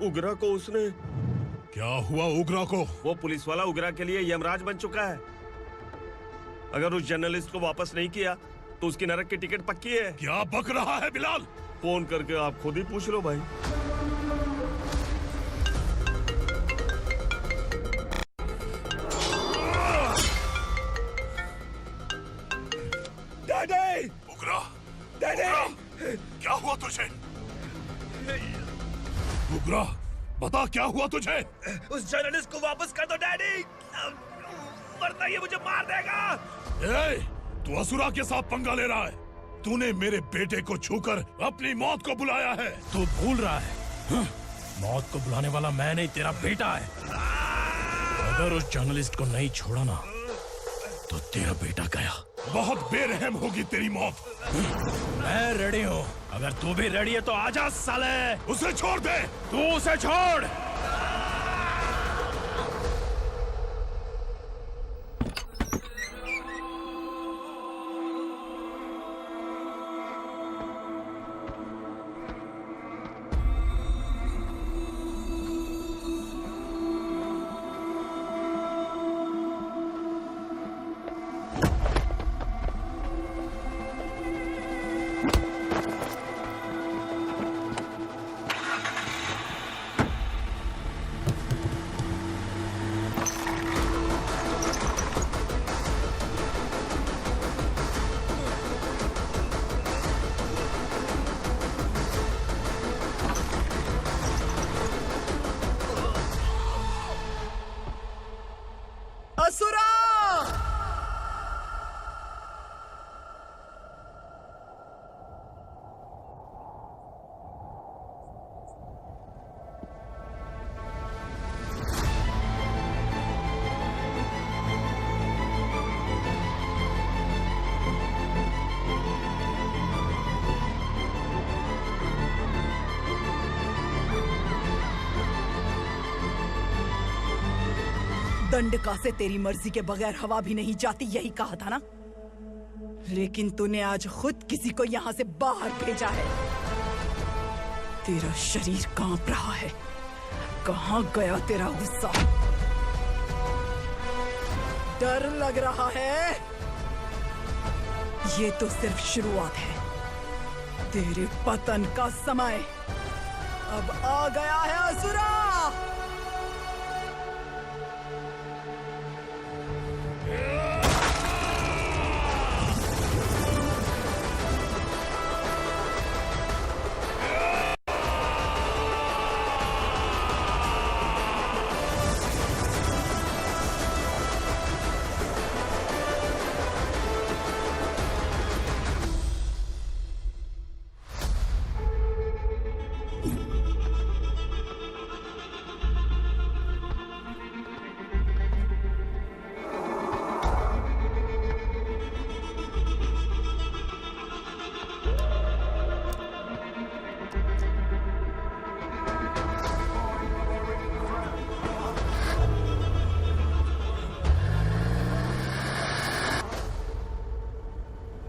उगरा को उसने। क्या हुआ उगरा को? वो पुलिस वाला उगरा के लिए यमराज बन चुका है। अगर उस जर्नलिस्ट को वापस नहीं किया तो उसकी नरक की टिकट पक्की है। क्या बक रहा है बिलाल? फोन करके आप खुद ही पूछ लो भाई। डैडी! उगरा! डैडी! क्या हुआ तुझे? उगरा, बता क्या हुआ तुझे? उस जर्नलिस्ट को वापस कर दो डैडी, वरना ये मुझे मार देगा। ए, तू असुरा के साथ पंगा ले रहा है। तूने मेरे बेटे को छूकर अपनी मौत को बुलाया है। तू भूल रहा है, हाँ? मौत को बुलाने वाला मैं नहीं, तेरा बेटा है। अगर उस जर्नलिस्ट को नहीं छोड़ा ना तो तेरा बेटा गया। बहुत बेरहम होगी तेरी मौत। मैं रेडी हूँ, अगर तू भी रेडी है तो आजा साले। उसे छोड़ दे। तू उसे छोड़। असुरा! दंडका से तेरी मर्जी के बगैर हवा भी नहीं जाती, यही कहा था ना? लेकिन तूने आज खुद किसी को यहाँ से बाहर भेजा है। तेरा शरीर कांप रहा है। कहाँ गया तेरा गुस्सा? डर लग रहा है? ये तो सिर्फ शुरुआत है। तेरे पतन का समय अब आ गया है असुरा।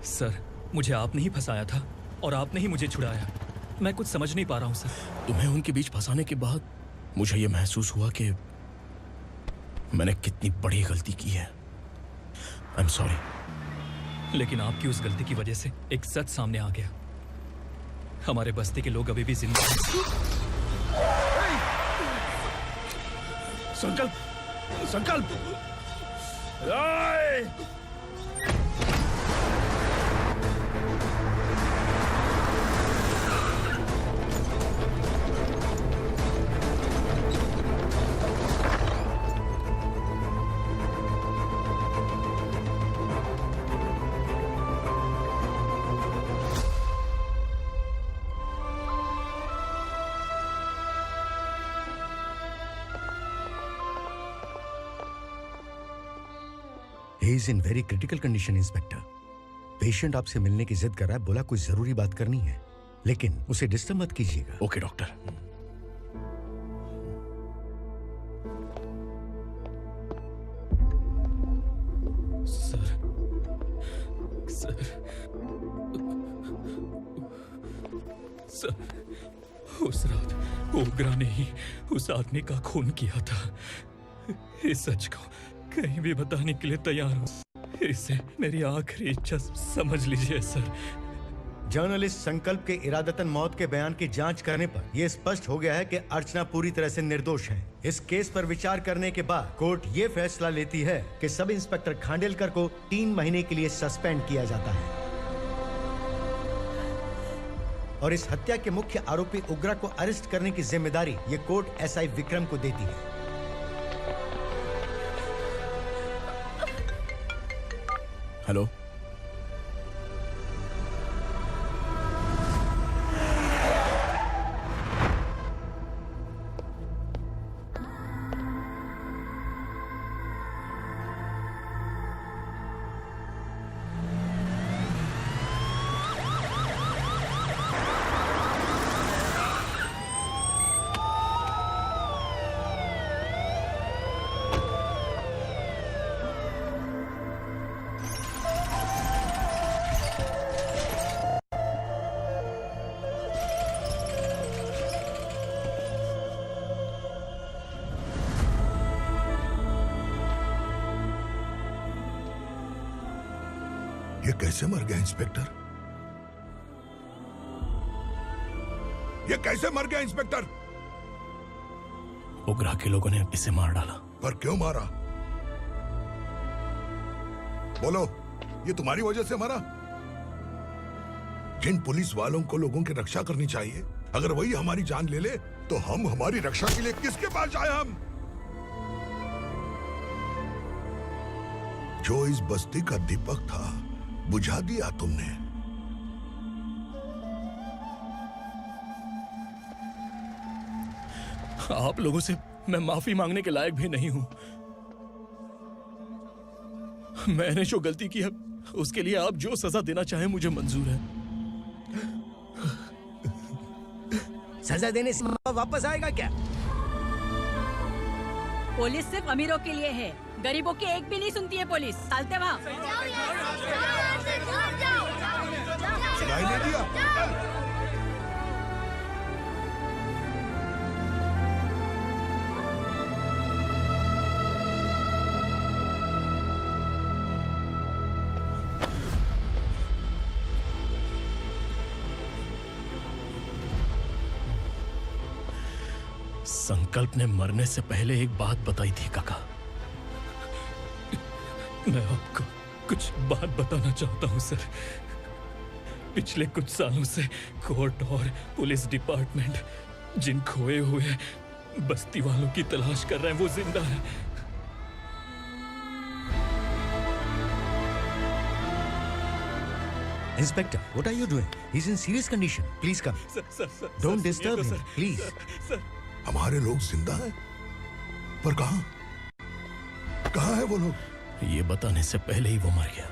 सर, मुझे आपने ही फंसाया था और आपने ही मुझे छुड़ाया। मैं कुछ समझ नहीं पा रहा हूँ सर। तुम्हें उनके बीच फंसाने के बाद मुझे यह महसूस हुआ कि मैंने कितनी बड़ी गलती की है। I am sorry. लेकिन आपकी उस गलती की वजह से एक सच सामने आ गया। हमारे बस्ती के लोग अभी भी जिंदा हैं। संकल्प! संकल्प! He is in very critical condition, inspector. Patient आपसे मिलने की जिद कर रहा है, बोला कुछ जरूरी बात करनी है, लेकिन उसे डिस्टर्ब मत कीजिएगा। Okay doctor. Sir, sir, sir, उस रात ओग्रा ने ही उस आदमी का खून किया था। इस सच को कहीं भी बताने के लिए तैयार हूँ। इसे मेरी आखिरी इच्छा समझ लीजिए सर। जर्नलिस्ट संकल्प के इरादतन मौत के बयान की जांच करने पर यह स्पष्ट हो गया है कि अर्चना पूरी तरह से निर्दोष है। इस केस पर विचार करने के बाद कोर्ट ये फैसला लेती है कि सब इंस्पेक्टर खांडेलकर को 3 महीने के लिए सस्पेंड किया जाता है और इस हत्या के मुख्य आरोपी उग्रा को अरेस्ट करने की जिम्मेदारी ये कोर्ट एसआई विक्रम को देती है। हेलो, ये कैसे मर गया इंस्पेक्टर? ये कैसे मर गया इंस्पेक्टर? उग्रा के लोगों ने इसे मार डाला। पर क्यों मारा? बोलो, ये तुम्हारी वजह से मरा? जिन पुलिस वालों को लोगों की रक्षा करनी चाहिए, अगर वही हमारी जान ले ले तो हम हमारी रक्षा के लिए किसके पास जाए? हम जो इस बस्ती का दीपक था बुझा दिया तुमने। आप लोगों से मैं माफी मांगने के लायक भी नहीं हूं। मैंने जो गलती की है उसके लिए आप जो सजा देना चाहें मुझे मंजूर है। सजा देने से वापस आएगा क्या? पुलिस सिर्फ अमीरों के लिए है, गरीबों की एक भी नहीं सुनती है पुलिस। चलते वहाँ। सुनाई नहीं दिया? संकल्प ने मरने से पहले एक बात बताई थी काका। मैं आपको कुछ बात बताना चाहता हूं सर। पिछले कुछ सालों से कोर्ट और पुलिस डिपार्टमेंट जिन खोए हुए बस्ती वालों की तलाश कर रहे हैं वो जिंदा है। Inspector, what are you doing? He's in serious condition. Please come. Don't disturb him, please. हमारे लोग जिंदा हैं? पर कहां? कहां है वो लोग? ये बताने से पहले ही वो मर गया।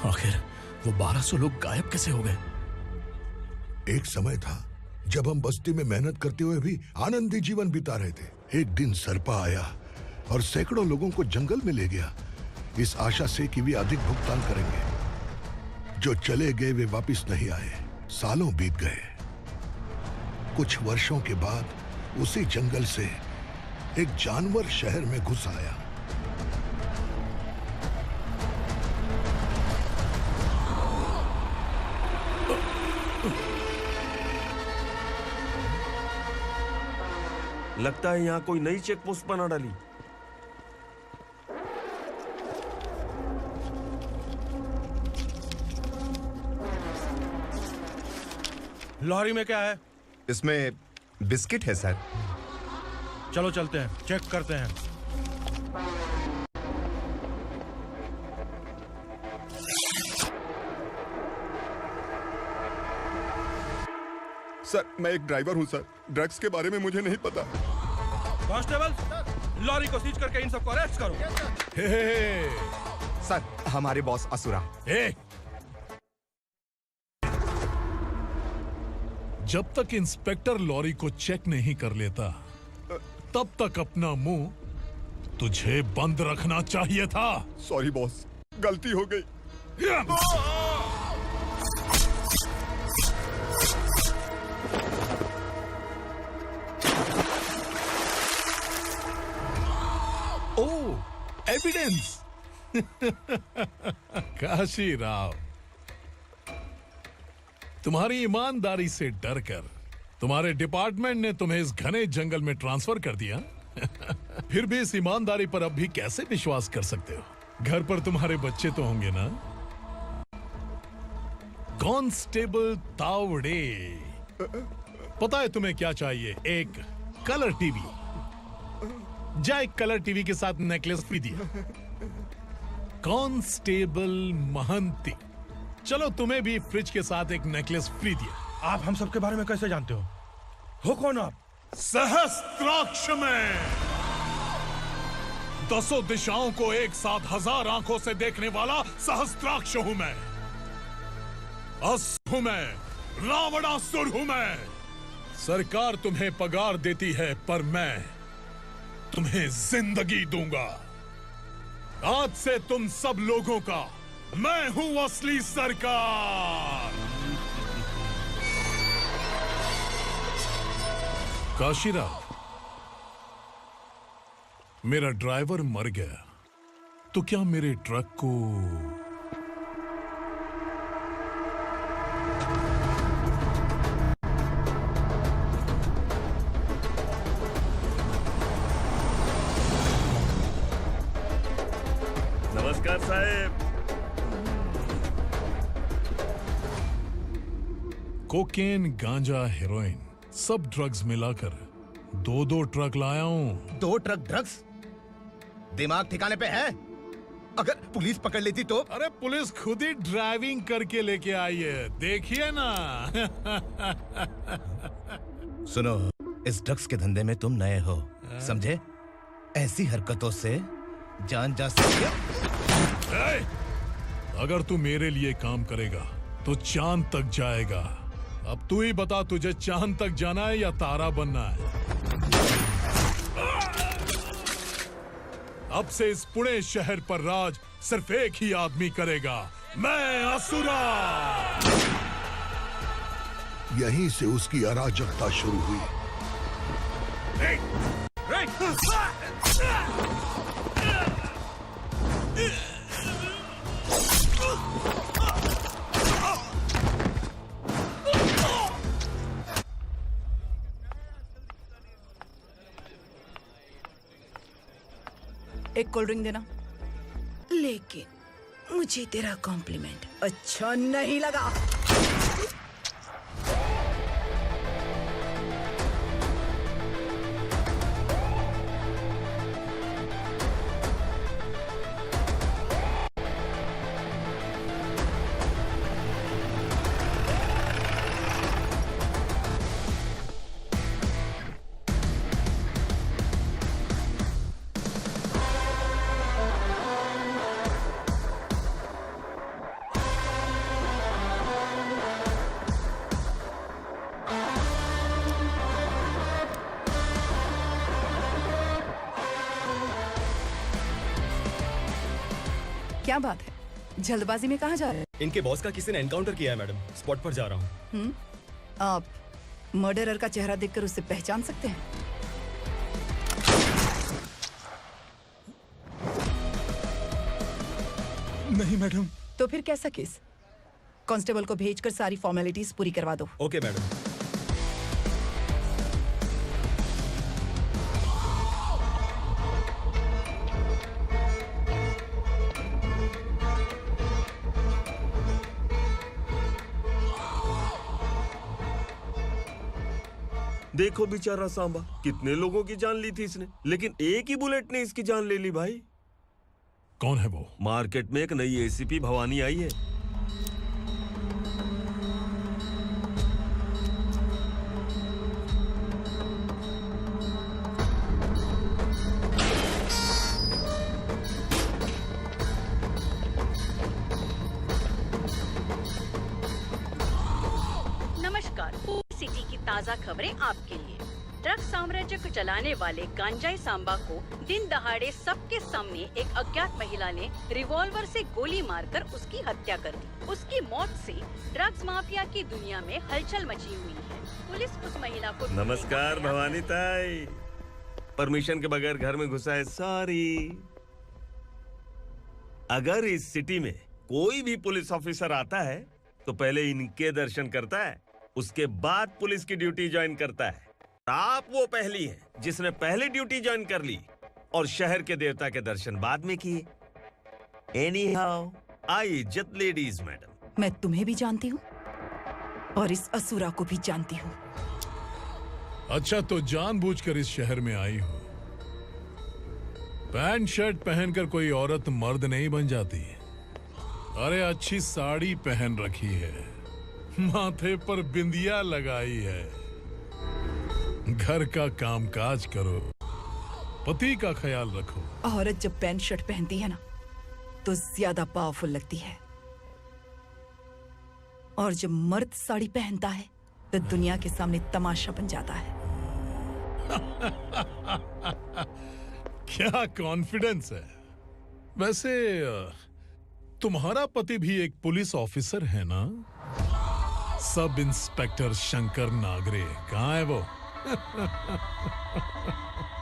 आखिर वो 1200 लोग गायब कैसे हो गए? एक समय था जब हम बस्ती में मेहनत करते हुए भी आनंदी जीवन बिता रहे थे। एक दिन सरपा आया और सैकड़ों लोगों को जंगल में ले गया, इस आशा से कि वे अधिक भुगतान करेंगे। जो चले गए वे वापस नहीं आए। सालों बीत गए। कुछ वर्षों के बाद उसी जंगल से एक जानवर शहर में घुस आया। लगता है यहाँ कोई नई चेक पोस्ट बना डाली। लॉरी में क्या है? इसमें बिस्किट है सर। चलो चलते हैं, चेक करते हैं। सर, मैं एक ड्राइवर हूं सर। ड्रग्स के बारे में मुझे नहीं पता। कांस्टेबल, लॉरी को सीज करके इन सबको अरेस्ट करो। सर, हमारे बॉस असुरा। जब तक इंस्पेक्टर लॉरी को चेक नहीं कर लेता तब तक अपना मुंह तुझे बंद रखना चाहिए था। सॉरी बॉस, गलती हो गई। ओह, एविडेंस। काशी राव, तुम्हारी ईमानदारी से डरकर तुम्हारे डिपार्टमेंट ने तुम्हें इस घने जंगल में ट्रांसफर कर दिया। फिर भी इस ईमानदारी पर अब भी कैसे विश्वास कर सकते हो? घर पर तुम्हारे बच्चे तो होंगे ना? कांस्टेबल तावड़े, पता है तुम्हें क्या चाहिए? एक कलर टीवी। जा एक कलर टीवी के साथ नेकलेस भी दिया। कांस्टेबल महंती, चलो तुम्हें भी फ्रिज के साथ एक नेकलेस फ्री दिया। आप हम सबके बारे में कैसे जानते हो कौन आप? सहस्त्राक्ष में 10 दिशाओं को एक साथ 1000 आंखों से देखने वाला सहस्त्राक्ष हूं मैं। असुर हूं मैं, रावणासुर हूं मैं। सरकार तुम्हें पगार देती है, पर मैं तुम्हें जिंदगी दूंगा। आज से तुम सब लोगों का मैं हूं असली सरकार। काशीराव, मेरा ड्राइवर मर गया, तो क्या मेरे ट्रक को नमस्कार साहब। कोकेन, गांजा, हेरोइन, सब ड्रग्स मिलाकर 2 ट्रक लाया हूं। 2 ट्रक ड्रग्स? दिमाग ठिकाने पे है? अगर पुलिस पकड़ लेती तो? अरे पुलिस खुद ही ड्राइविंग करके लेके आई है, देखिए ना। सुनो, इस ड्रग्स के धंधे में तुम नए हो, समझे? ऐसी हरकतों से जान जा सकती है। अगर तू मेरे लिए काम करेगा तो चांद तक जाएगा। अब तू ही बता, तुझे चांद तक जाना है या तारा बनना है? अब से इस पुणे शहर पर राज सिर्फ एक ही आदमी करेगा, मैं असुरा। यहीं से उसकी अराजकता शुरू हुई। एक कोल्ड ड्रिंक देना। लेकिन मुझे तेरा कॉम्प्लीमेंट अच्छा नहीं लगा। क्या बात है, जल्दबाजी में कहाँ जा रहे हैं? इनके बॉस का किसी ने एनकाउंटर किया है मैडम, स्पॉट पर जा रहा हूँ। आप मर्डरर का चेहरा देखकर उसे पहचान सकते हैं? नहीं मैडम। तो फिर कैसा केस? कांस्टेबल को भेजकर सारी फॉर्मेलिटीज पूरी करवा दो। Okay madam. देखो बेचारा सांबा, कितने लोगों की जान ली थी इसने, लेकिन एक ही बुलेट ने इसकी जान ले ली भाई। कौन है वो? मार्केट में एक नई एसीपी भवानी आई है। नमस्कार, सिटी की ताज़ा खबरें आपके लिए। ड्रग्स साम्राज्य को चलाने वाले गांजाई सांबा को दिन दहाड़े सबके सामने एक अज्ञात महिला ने रिवॉल्वर से गोली मारकर उसकी हत्या कर दी। उसकी मौत से ड्रग्स माफिया की दुनिया में हलचल मची हुई है। पुलिस उस महिला को नमस्कार भवानी ताई। परमिशन के बगैर घर में घुसा है, सॉरी। अगर इस सिटी में कोई भी पुलिस ऑफिसर आता है तो पहले इनके दर्शन करता है, उसके बाद पुलिस की ड्यूटी ज्वाइन करता है। आप वो पहली हैं जिसने पहले ड्यूटी ज्वाइन कर ली और शहर के देवता के दर्शन बाद में किए। एनीहाउ, आई इज्जत लेडीज मैडम। मैं तुम्हें भी जानती हूँ और इस असुरा को भी जानती हूँ। अच्छा, तो जानबूझकर इस शहर में आई हो। पैंट शर्ट पहनकर कोई औरत मर्द नहीं बन जाती। अरे अच्छी साड़ी पहन रखी है, माथे पर बिंदिया लगाई है, घर का कामकाज करो, पति का ख्याल रखो। औरत जब पैंट शर्ट पहनती है ना तो ज्यादा पावरफुल लगती है, और जब मर्द साड़ी पहनता है तो दुनिया के सामने तमाशा बन जाता है। क्या कॉन्फिडेंस है। वैसे तुम्हारा पति भी एक पुलिस ऑफिसर है ना? सब इंस्पेक्टर शंकर नागरे, कहाँ है वो?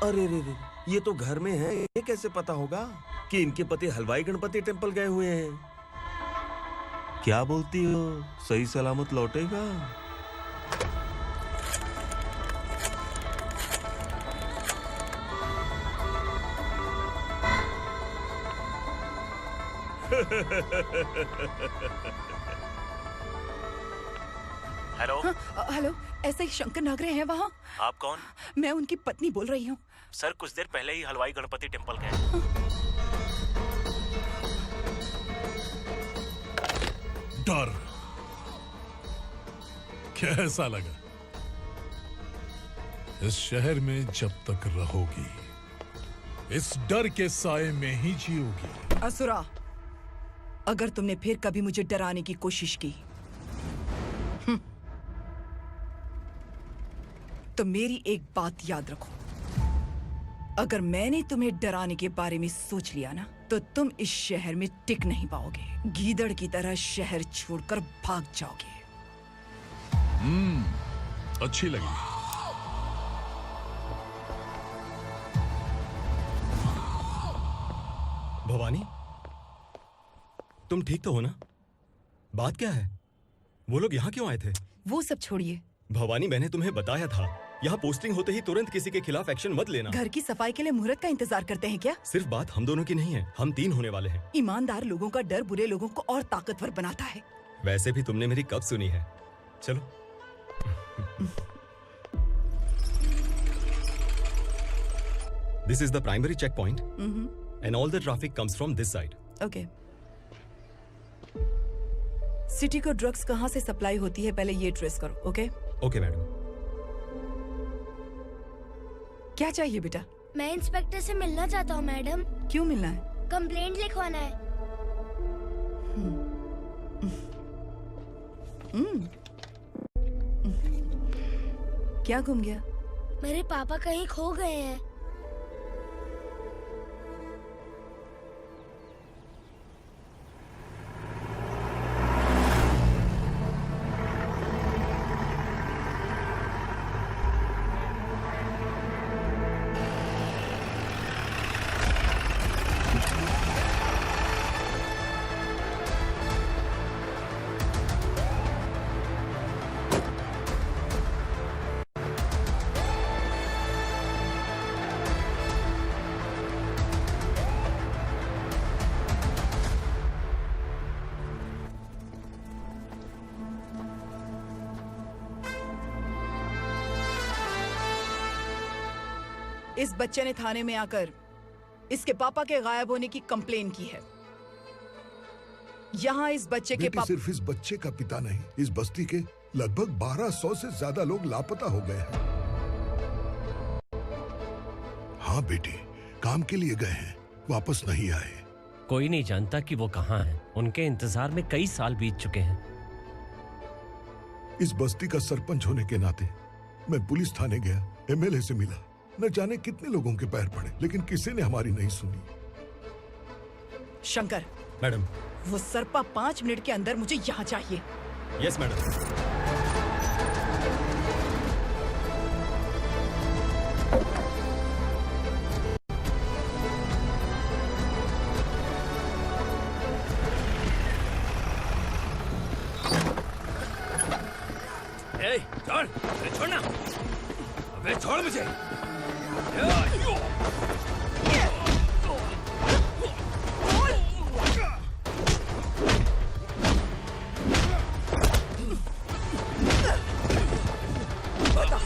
अरे रे रे, ये तो घर में है, ये कैसे पता होगा कि इनके पति हलवाई गणपति टेम्पल गए हुए हैं? क्या बोलती हो, सही सलामत लौटेगा? हेलो। हेलो, ऐसे ही शंकर नागरे हैं वहाँ? आप कौन? मैं उनकी पत्नी बोल रही हूँ। सर, कुछ देर पहले ही हलवाई गणपति टेम्पल गए। डर कैसा लगा? इस शहर में जब तक रहोगी इस डर के साए में ही जियोगी। असुरा, अगर तुमने फिर कभी मुझे डराने की कोशिश की तो मेरी एक बात याद रखो, अगर मैंने तुम्हें डराने के बारे में सोच लिया ना तो तुम इस शहर में टिक नहीं पाओगे। गीदड़ की तरह शहर छोड़कर भाग जाओगे। अच्छी लगी। भवानी, तुम ठीक तो हो ना? बात क्या है? वो लोग यहाँ क्यों आए थे? वो सब छोड़िए भवानी, मैंने तुम्हें बताया था, यहाँ पोस्टिंग होते ही तुरंत किसी के खिलाफ एक्शन मत लेना। घर की सफाई के लिए मुहूर्त का इंतजार करते हैं क्या? सिर्फ बात हम दोनों की नहीं है, हम 3 होने वाले हैं। ईमानदार लोगों का डर बुरे लोगों को और ताकतवर बनाता है। वैसे भी तुमने मेरी कब सुनी है? चलो। This is the primary checkpoint, and all the traffic comes from this side. Okay. City को ड्रग्स कहाँ से सप्लाई होती है पहले ये ट्रेस करो, ओके? Okay madam. क्या चाहिए बेटा? मैं इंस्पेक्टर से मिलना चाहता हूँ मैडम। क्यों मिलना है? कंप्लेंट लिखवाना है। क्या घूम गया? मेरे पापा कहीं खो गए हैं। इस बच्चे ने थाने में आकर इसके पापा के गायब होने की कंप्लेन की है। यहाँ इस बच्चे के पापा सिर्फ इस बच्चे का पिता नहीं, इस बस्ती के लगभग 1200 से ज्यादा लोग लापता हो गए हैं। हाँ बेटी, काम के लिए गए हैं, वापस नहीं आए। कोई नहीं जानता कि वो कहाँ हैं। उनके इंतजार में कई साल बीत चुके हैं। इस बस्ती का सरपंच होने के नाते मैं पुलिस थाने गया, एमएलए से मिला, न जाने कितने लोगों के पैर पड़े, लेकिन किसी ने हमारी नहीं सुनी। शंकर। मैडम। वो सरपा 5 मिनट के अंदर मुझे यहाँ चाहिए। Yes madam. छोड़, अरे छोड़ना, अबे छोड़ मुझे। बता,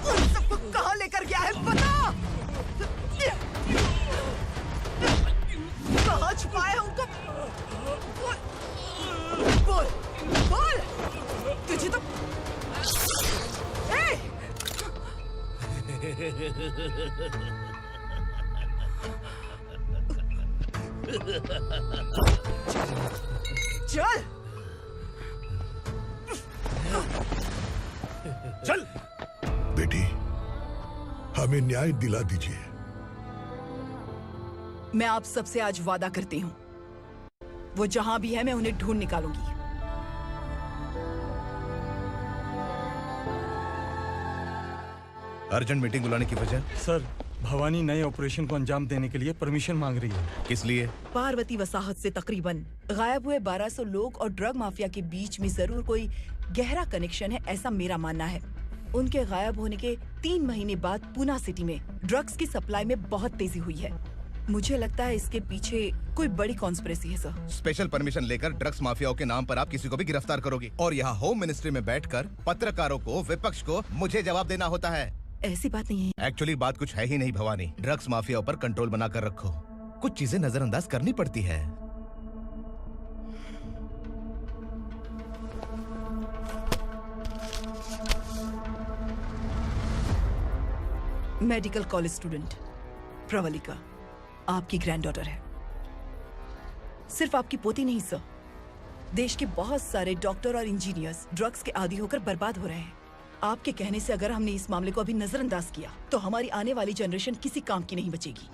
उन सबको कहाँ लेकर गया है बता। कहाँ छुपाए हैं उनको? बोल, बोल, तुझे तो चल चल बेटी, हमें न्याय दिला दीजिए। मैं आप सबसे आज वादा करती हूँ, वो जहां भी है मैं उन्हें ढूंढ निकालूंगी। अर्जेंट मीटिंग बुलाने की वजह? सर, भवानी नए ऑपरेशन को अंजाम देने के लिए परमिशन मांग रही है। किस लिए? पार्वती वसाहत से तकरीबन गायब हुए 1200 लोग और ड्रग माफिया के बीच में जरूर कोई गहरा कनेक्शन है, ऐसा मेरा मानना है। उनके गायब होने के 3 महीने बाद पूना सिटी में ड्रग्स की सप्लाई में बहुत तेजी हुई है। मुझे लगता है इसके पीछे कोई बड़ी कॉन्स्पिरेसी है सर। स्पेशल परमिशन लेकर ड्रग्स माफियाओं के नाम पर आप किसी को भी गिरफ्तार करोगे और यहाँ होम मिनिस्ट्री में बैठकर पत्रकारों को, विपक्ष को मुझे जवाब देना होता है। ऐसी बात नहीं है। एक्चुअली बात कुछ है ही नहीं भवानी। ड्रग्स माफियाओं पर कंट्रोल बनाकर रखो। कुछ चीजें नजरअंदाज करनी पड़ती है। मेडिकल कॉलेज स्टूडेंट प्रवलिका आपकी ग्रैंडडॉटर है। सिर्फ आपकी पोती नहीं सर, देश के बहुत सारे डॉक्टर और इंजीनियर्स ड्रग्स के आदी होकर बर्बाद हो रहे हैं। आपके कहने से अगर हमने इस मामले को अभी नजरअंदाज किया तो हमारी आने वाली जनरेशन किसी काम की नहीं बचेगी।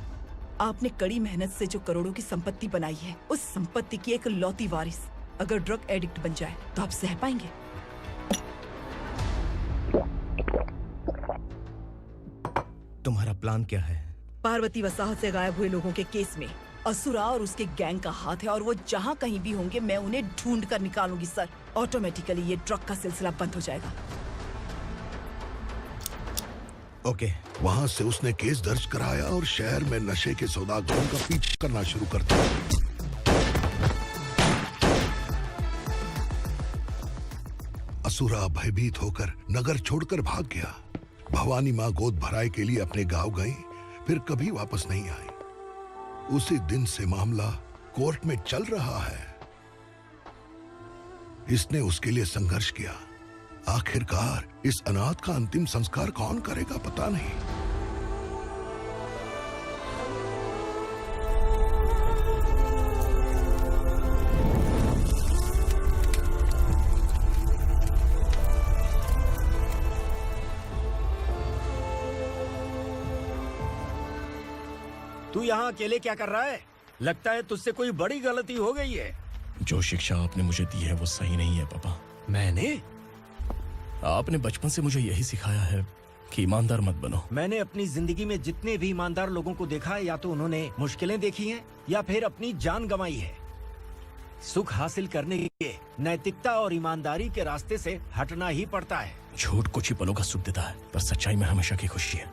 आपने कड़ी मेहनत से जो करोड़ों की संपत्ति बनाई है, उस संपत्ति की एक लौती वारिस अगर ड्रग एडिक्ट बन जाए तो आप सह पाएंगे? तुम्हारा प्लान क्या है? पार्वती वसाहत से गायब हुए लोगों के केस में असुरा और उसके गैंग का हाथ है और वो जहाँ कहीं भी होंगे मैं उन्हें ढूंढ कर निकालूंगी सर। ऑटोमेटिकली ये ड्रग का सिलसिला बंद हो जाएगा। ओके। वहाँ से उसने केस दर्ज कराया और शहर में नशे के सौदागरों का पीछा करना शुरू कर दिया। असुरा भयभीत होकर नगर छोड़कर भाग गया। भवानी माँ गोद भराई के लिए अपने गांव गई, फिर कभी वापस नहीं आई। उसी दिन से मामला कोर्ट में चल रहा है। इसने उसके लिए संघर्ष किया। आखिरकार इस अनाथ का अंतिम संस्कार कौन करेगा पता नहीं। तू यहाँ अकेले क्या कर रहा है? लगता है तुझसे कोई बड़ी गलती हो गई है। जो शिक्षा आपने मुझे दी है वो सही नहीं है पापा। मैंने? आपने बचपन से मुझे यही सिखाया है कि ईमानदार मत बनो। मैंने अपनी जिंदगी में जितने भी ईमानदार लोगों को देखा है, या तो उन्होंने मुश्किलें देखी हैं या फिर अपनी जान गंवाई है। सुख हासिल करने के लिए नैतिकता और ईमानदारी के रास्ते से हटना ही पड़ता है। झूठ कुछ ही पलों का सुख देता है, पर सच्चाई में हमेशा की खुशी है।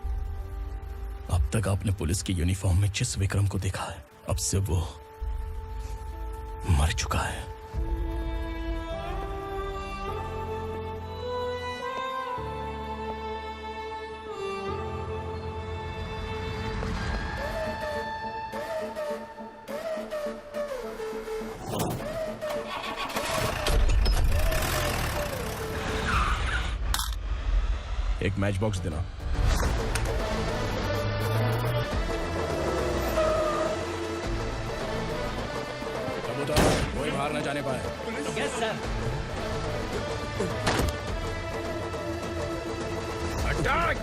अब तक आपने पुलिस की यूनिफॉर्म में जिस विक्रम को देखा है, अब से वो मर चुका है। एक मैच बॉक्स देना। कोई बाहर न जाने पाए। Yes sir. अटैक!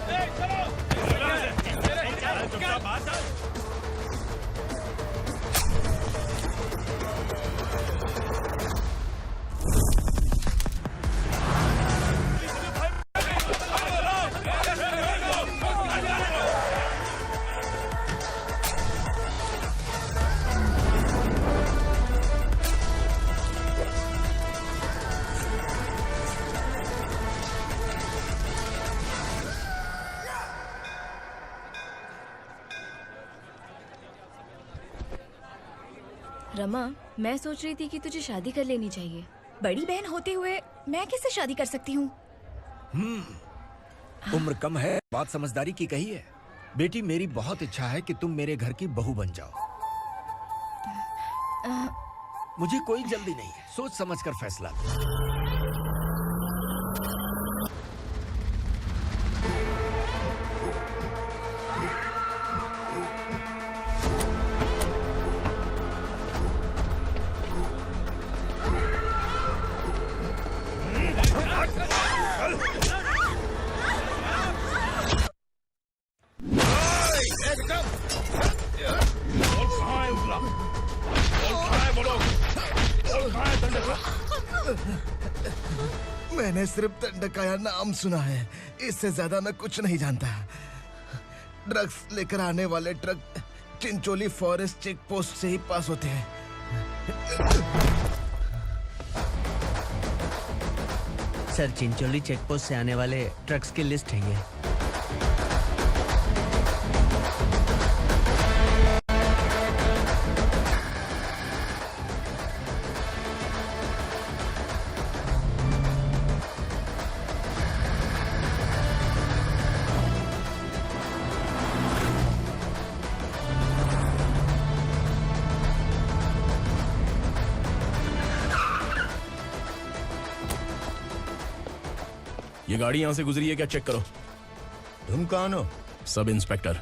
रमा, मैं सोच रही थी कि तुझे शादी कर लेनी चाहिए। बड़ी बहन होते हुए मैं कैसे शादी कर सकती हूँ? उम्र कम है, बात समझदारी की कही है। बेटी, मेरी बहुत इच्छा है कि तुम मेरे घर की बहू बन जाओ। मुझे कोई जल्दी नहीं है, सोच समझ कर फैसला लो। मैंने सिर्फ दंडकाया नाम सुना है, इससे ज्यादा मैं कुछ नहीं जानता। ड्रग्स लेकर आने वाले truck Chincholi forest check post से ही पास होते हैं। सर, चिंचोली चेक पोस्ट से आने वाले ट्रक्स की लिस्ट है ये। ये गाड़ी यहाँ से गुजरी है क्या, चेक करो। तुम कौन हो? Sub inspector.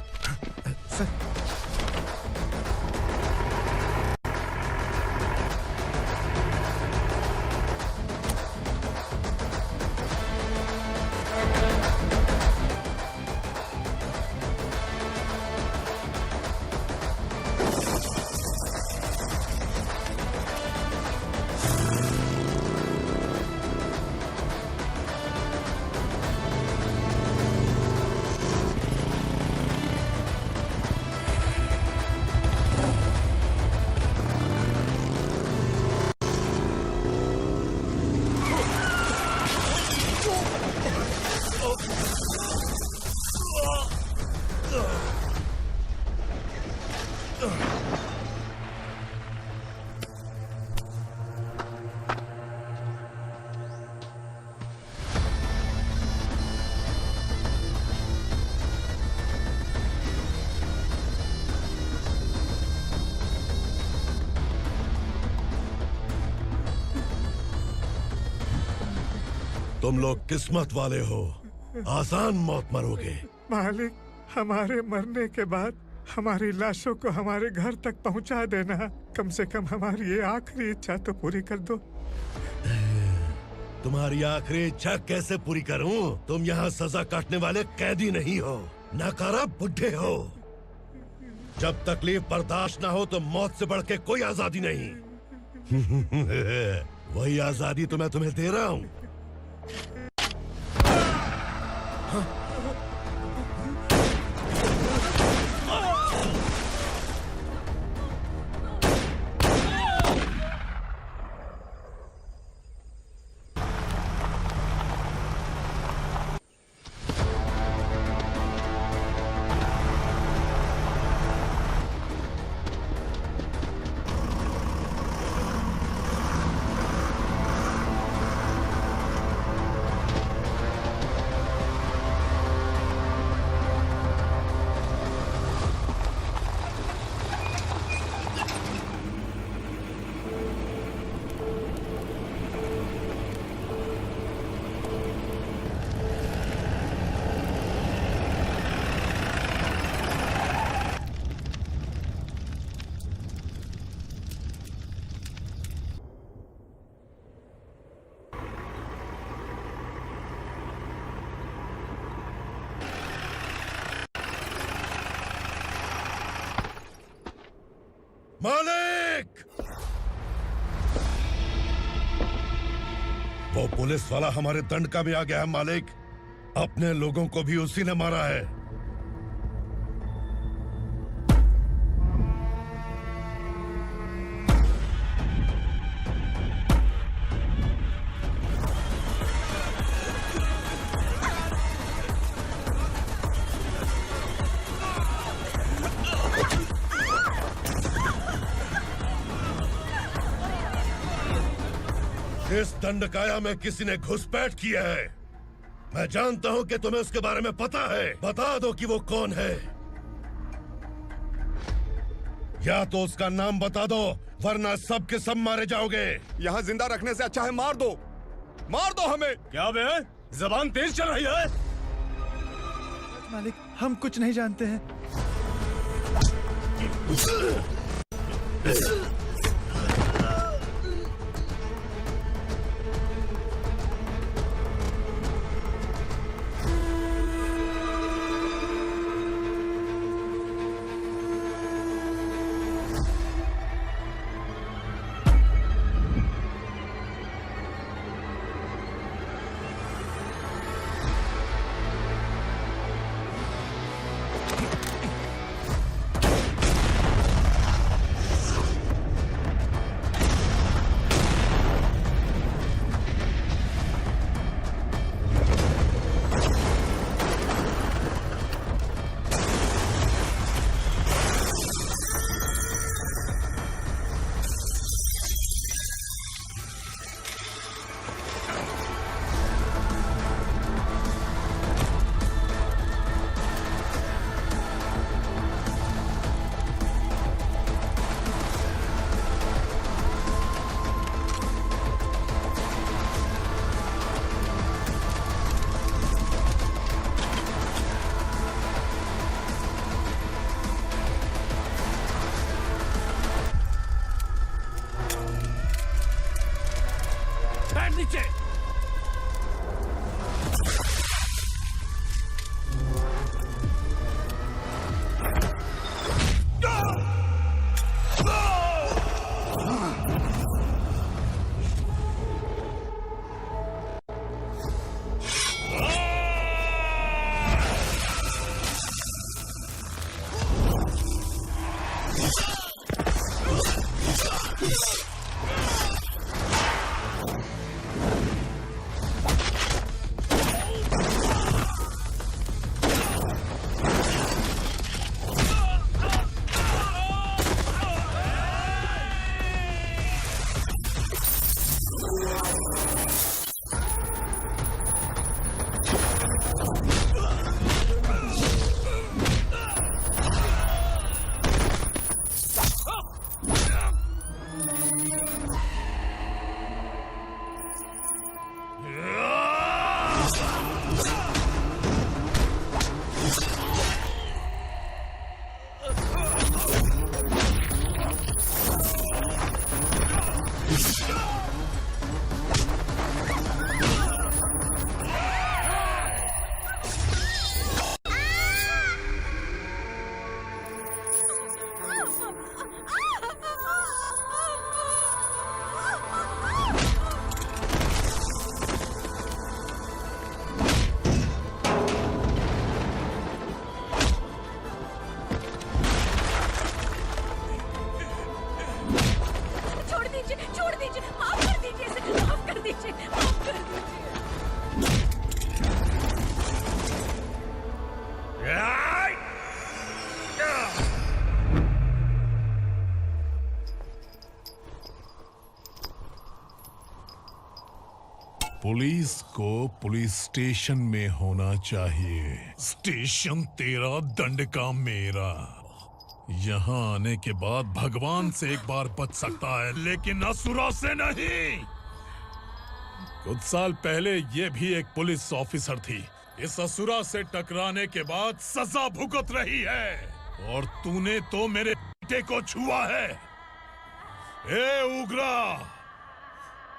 तुम लोग किस्मत वाले हो, आसान मौत मरोगे। मालिक, हमारे मरने के बाद हमारी लाशों को हमारे घर तक पहुंचा देना। कम से कम हमारी ये आखिरी इच्छा तो पूरी कर दो। तुम्हारी आखिरी इच्छा कैसे पूरी करूं? तुम यहाँ सजा काटने वाले कैदी नहीं हो, नकारा बुढ़े हो। जब तकलीफ बर्दाश्त ना हो तो मौत से बढ़ के कोई आजादी नहीं। वही आजादी तो मैं तुम्हें दे रहा हूँ। मालिक! वो पुलिस वाला हमारे दंडका में आ गया है मालिक। अपने लोगों को भी उसी ने मारा है। इस दंडकाया में किसी ने घुसपैठ किया है। मैं जानता हूं कि तुम्हें उसके बारे में पता है। बता दो कि वो कौन है, या तो उसका नाम बता दो, वरना सब के सब मारे जाओगे। यहाँ जिंदा रखने से अच्छा है मार दो हमें। क्या बे, जबान तेज चल रही है? मालिक, हम कुछ नहीं जानते हैं। पुलिस को पुलिस स्टेशन में होना चाहिए। स्टेशन तेरा, दंड का मेरा। यहाँ आने के बाद भगवान से एक बार बच सकता है, लेकिन असुरा से नहीं। कुछ साल पहले ये भी एक पुलिस ऑफिसर थी। इस असुरा से टकराने के बाद सजा भुगत रही है, और तूने तो मेरे बेटे को छुआ है। ए उग्रा,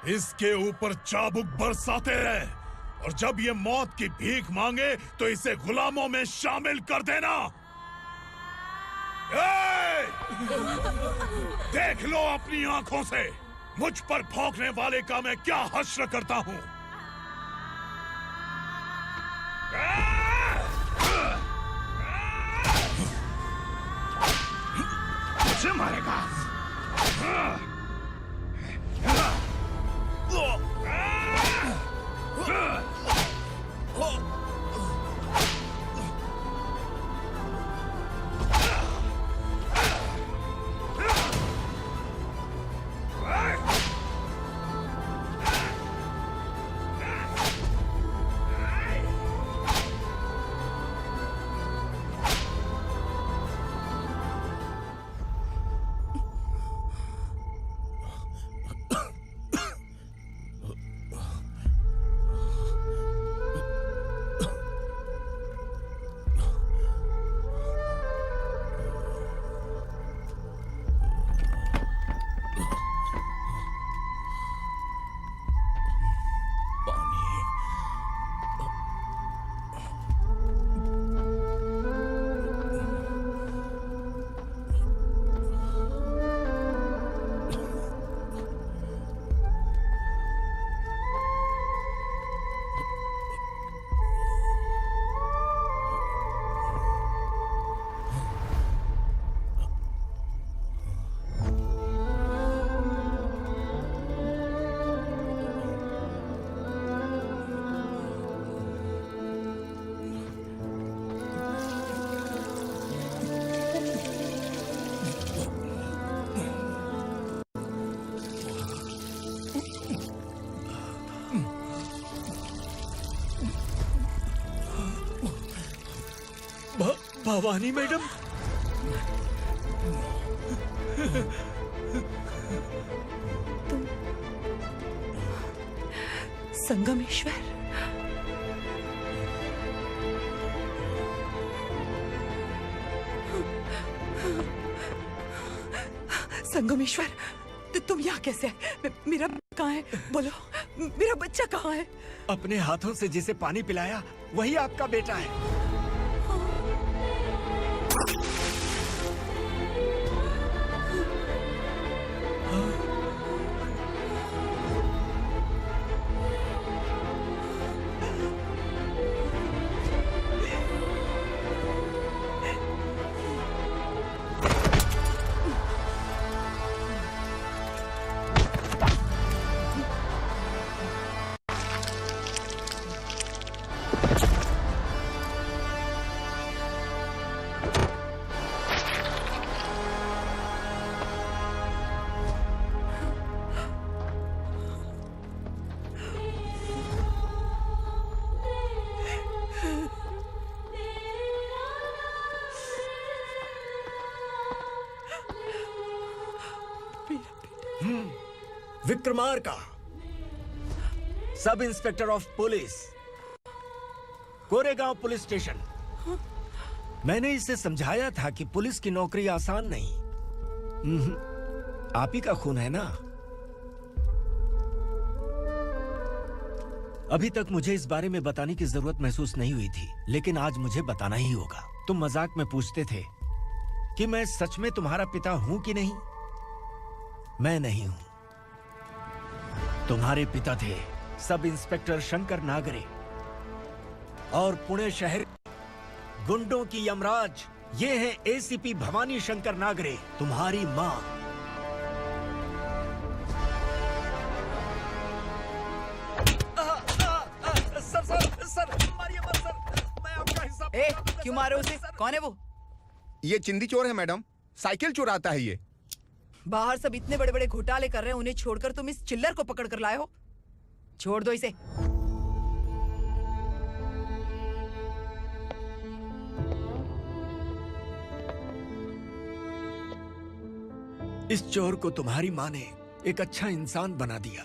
इसके ऊपर चाबुक बरसाते रहे, और जब ये मौत की भीख मांगे तो इसे गुलामों में शामिल कर देना। देख लो अपनी आंखों से मुझ पर भौंकने वाले का मैं क्या हश्र करता हूं। मुझे मारेगा? भवानी मैडम। संगमेश्वर, संगमेश्वर, तुम यहाँ कैसे आए? मेरा कहाँ है? बोलो, मेरा बच्चा कहाँ है? अपने हाथों से जिसे पानी पिलाया वही आपका बेटा है। Vikramarka, sub inspector of police, Koregaon police station. मैंने इसे समझाया था कि पुलिस की नौकरी आसान नहीं। आप ही का खून है ना। अभी तक मुझे इस बारे में बताने की जरूरत महसूस नहीं हुई थी, लेकिन आज मुझे बताना ही होगा। तुम मजाक में पूछते थे कि मैं सच में तुम्हारा पिता हूं कि नहीं। मैं नहीं हूं। तुम्हारे पिता थे सब इंस्पेक्टर शंकर नागरे, और पुणे शहर गुंडों की यमराज ये है एसीपी भवानी शंकर नागरे, तुम्हारी मां। सर, मारिए मत सर, मैं आपका हिस्सा। क्यों मारे उसे? कौन है वो? ये चिंदी चोर है मैडम, साइकिल चुराता है ये। बाहर सब इतने बड़े बड़े घोटाले कर रहे हैं, उन्हें छोड़कर तुम इस चिल्लर को पकड़ कर लाए हो। छोड़ दो इसे। इस चोर को तुम्हारी माँ ने एक अच्छा इंसान बना दिया।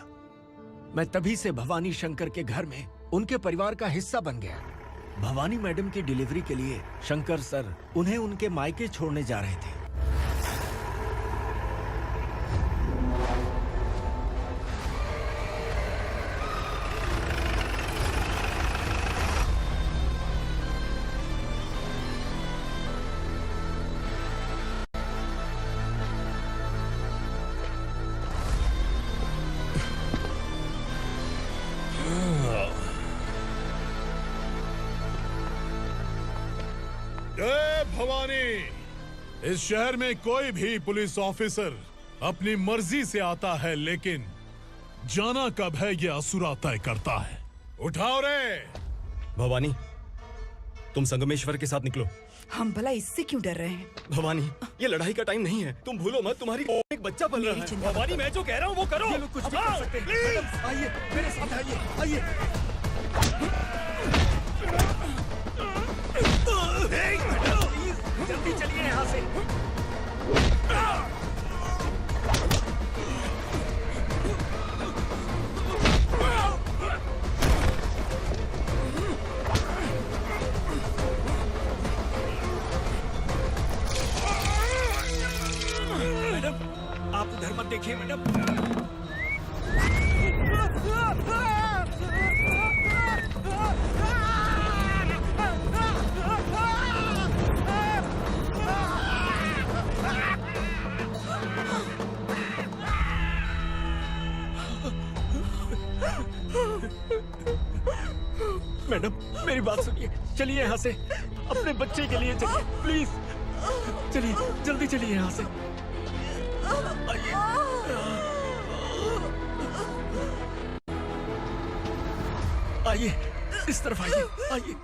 मैं तभी से भवानी शंकर के घर में उनके परिवार का हिस्सा बन गया। भवानी मैडम की डिलीवरी के लिए शंकर सर उन्हें उनके मायके छोड़ने जा रहे थे। जय भवानी। इस शहर में कोई भी पुलिस ऑफिसर अपनी मर्जी से आता है, लेकिन जाना कब है ये असुरा तय करता है। उठाओ रे। भवानी, तुम संगमेश्वर के साथ निकलो। हम भला इससे क्यों डर रहे हैं? भवानी, ये लड़ाई का टाइम नहीं है। तुम भूलो मत, तुम्हारी एक बच्चा पल रहा है। भवानी, मैं जो कह रहा हूँ वो करो। ये लोग कुछ भी कर सकते हैं। आइए मेरे साथ, आइए। जल्दी चलिए यहाँ से। मैडम, आप उधर मत देखिए मैडम। मैडम, मेरी बात सुनिए। चलिए यहाँ से, अपने बच्चे के लिए चलिए, प्लीज। चलिए, जल्दी चलिए यहाँ से। आइए। आइए, इस तरफ आइए, आइए।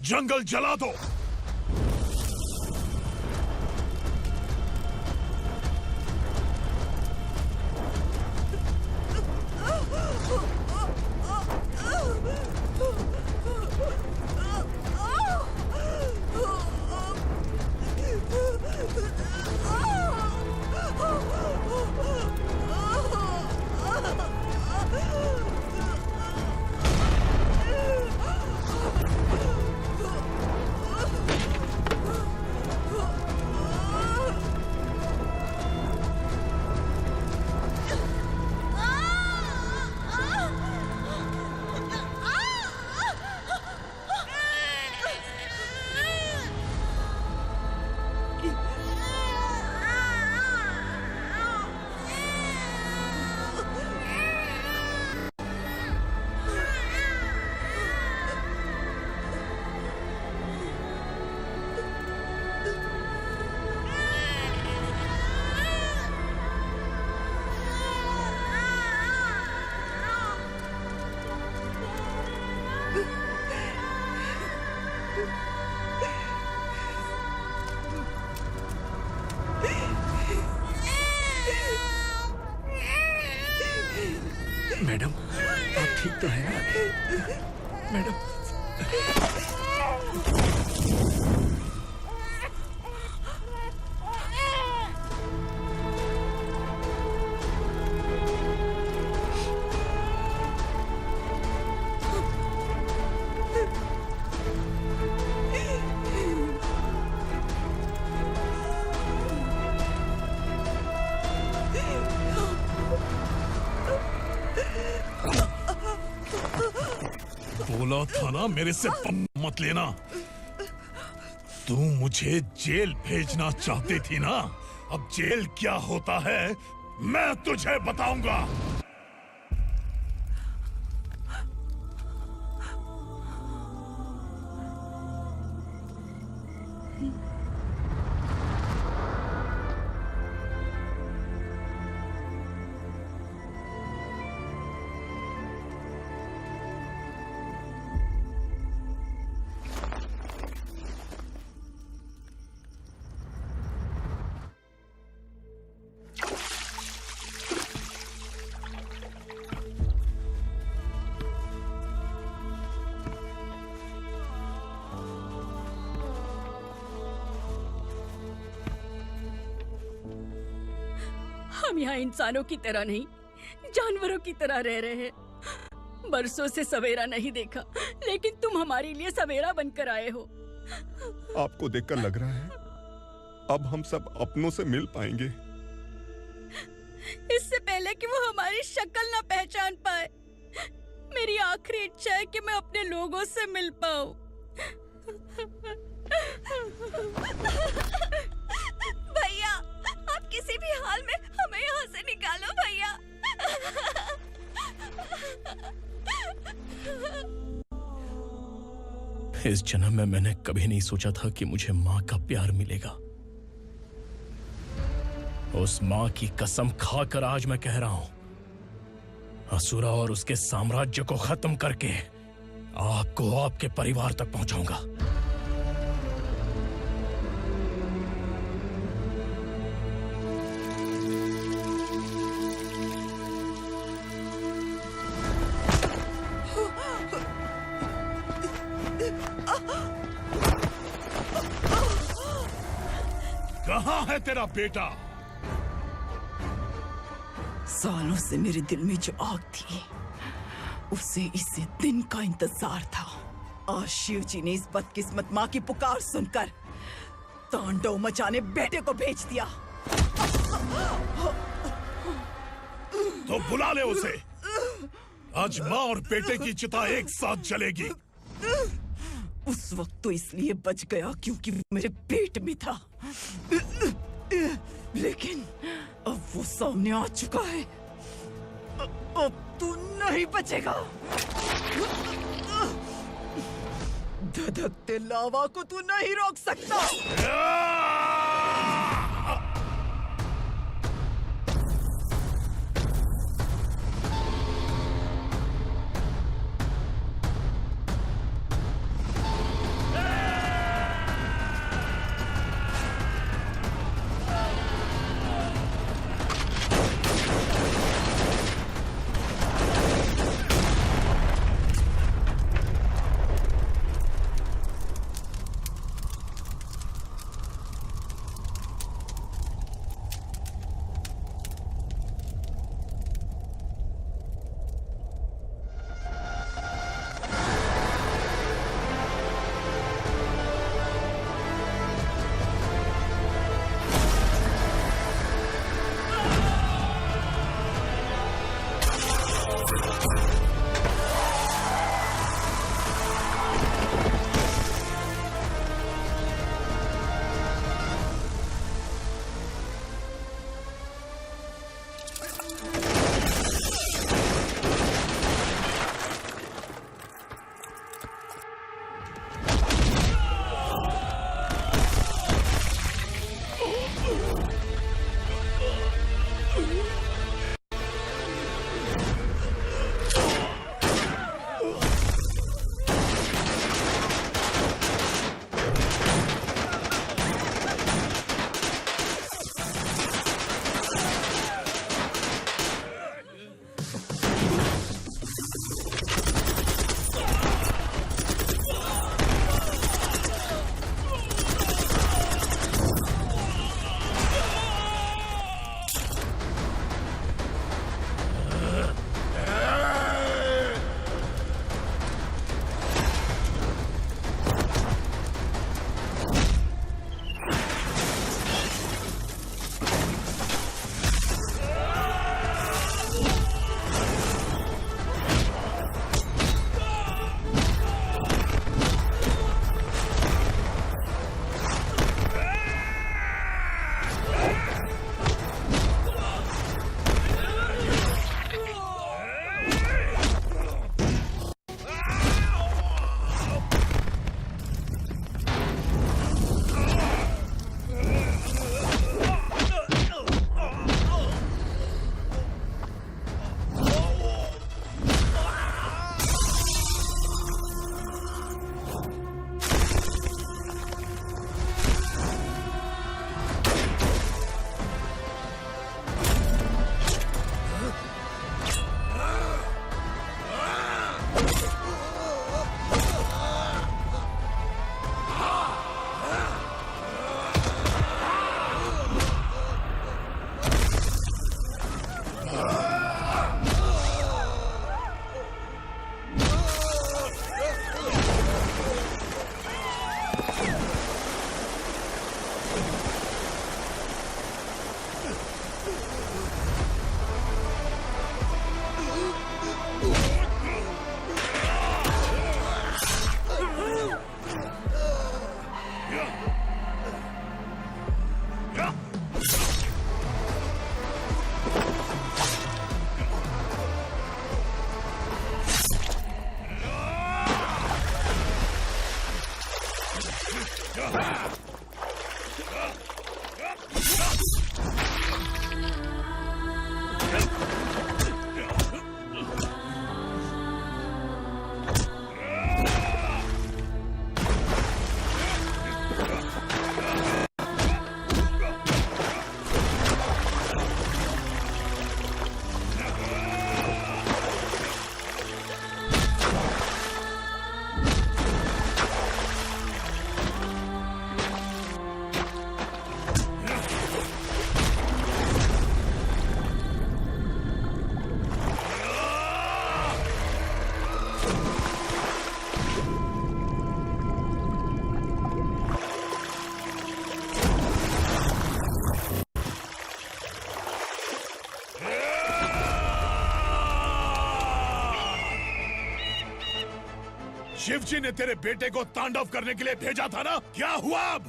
जंगल जला दो। मैडम आप ठीक तो है ना मैडम? बोला था ना मेरे से मत लेना। तू मुझे जेल भेजना चाहती थी ना, अब जेल क्या होता है मैं तुझे बताऊंगा। हम यहाँ इंसानों की तरह नहीं, जानवरों की तरह रह रहे हैं। बरसों से सवेरा नहीं देखा, लेकिन तुम हमारे लिए सवेरा बनकर आए हो। आपको देखकर लग रहा है अब हम सब अपनों से मिल पाएंगे। इससे पहले कि वो हमारी शक्ल ना पहचान पाए, मेरी आखिरी इच्छा है कि मैं अपने लोगों से मिल पाऊं। भैया, आप किसी भी हाल में हमें यहाँ से निकालो भैया। इस जन्म में मैंने कभी नहीं सोचा था कि मुझे माँ का प्यार मिलेगा। उस माँ की कसम खाकर आज मैं कह रहा हूं, असुरा और उसके साम्राज्य को खत्म करके आपको आपके परिवार तक पहुंचाऊंगा। कहाँ है तेरा बेटा? सालों से मेरे दिल में जो आग थी, उसे इसी दिन का इंतजार था। आज शिव जी ने इस बदकिस्मत माँ की पुकार सुनकर तांडव मचाने बेटे को भेज दिया। तो बुला ले उसे। आज माँ और बेटे की चिता एक साथ जलेगी। उस वक्त तो इसलिए बच गया क्योंकि वो मेरे पेट में था, लेकिन अब वो सामने आ चुका है। अब तू नहीं बचेगा। धधकते लावा को तू नहीं रोक सकता। शिवजी ने तेरे बेटे को तांडव करने के लिए भेजा था ना, क्या हुआ अब?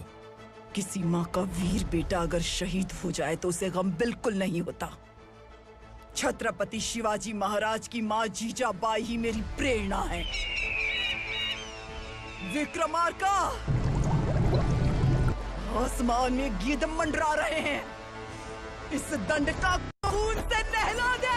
किसी माँ का वीर बेटा अगर शहीद हो जाए तो उसे गम बिल्कुल नहीं होता। छत्रपति शिवाजी महाराज की माँ जीजाबाई ही मेरी प्रेरणा है। विक्रमार्का, आसमान में गीत मंडरा रहे हैं। इस दंड का खून से नहला दे।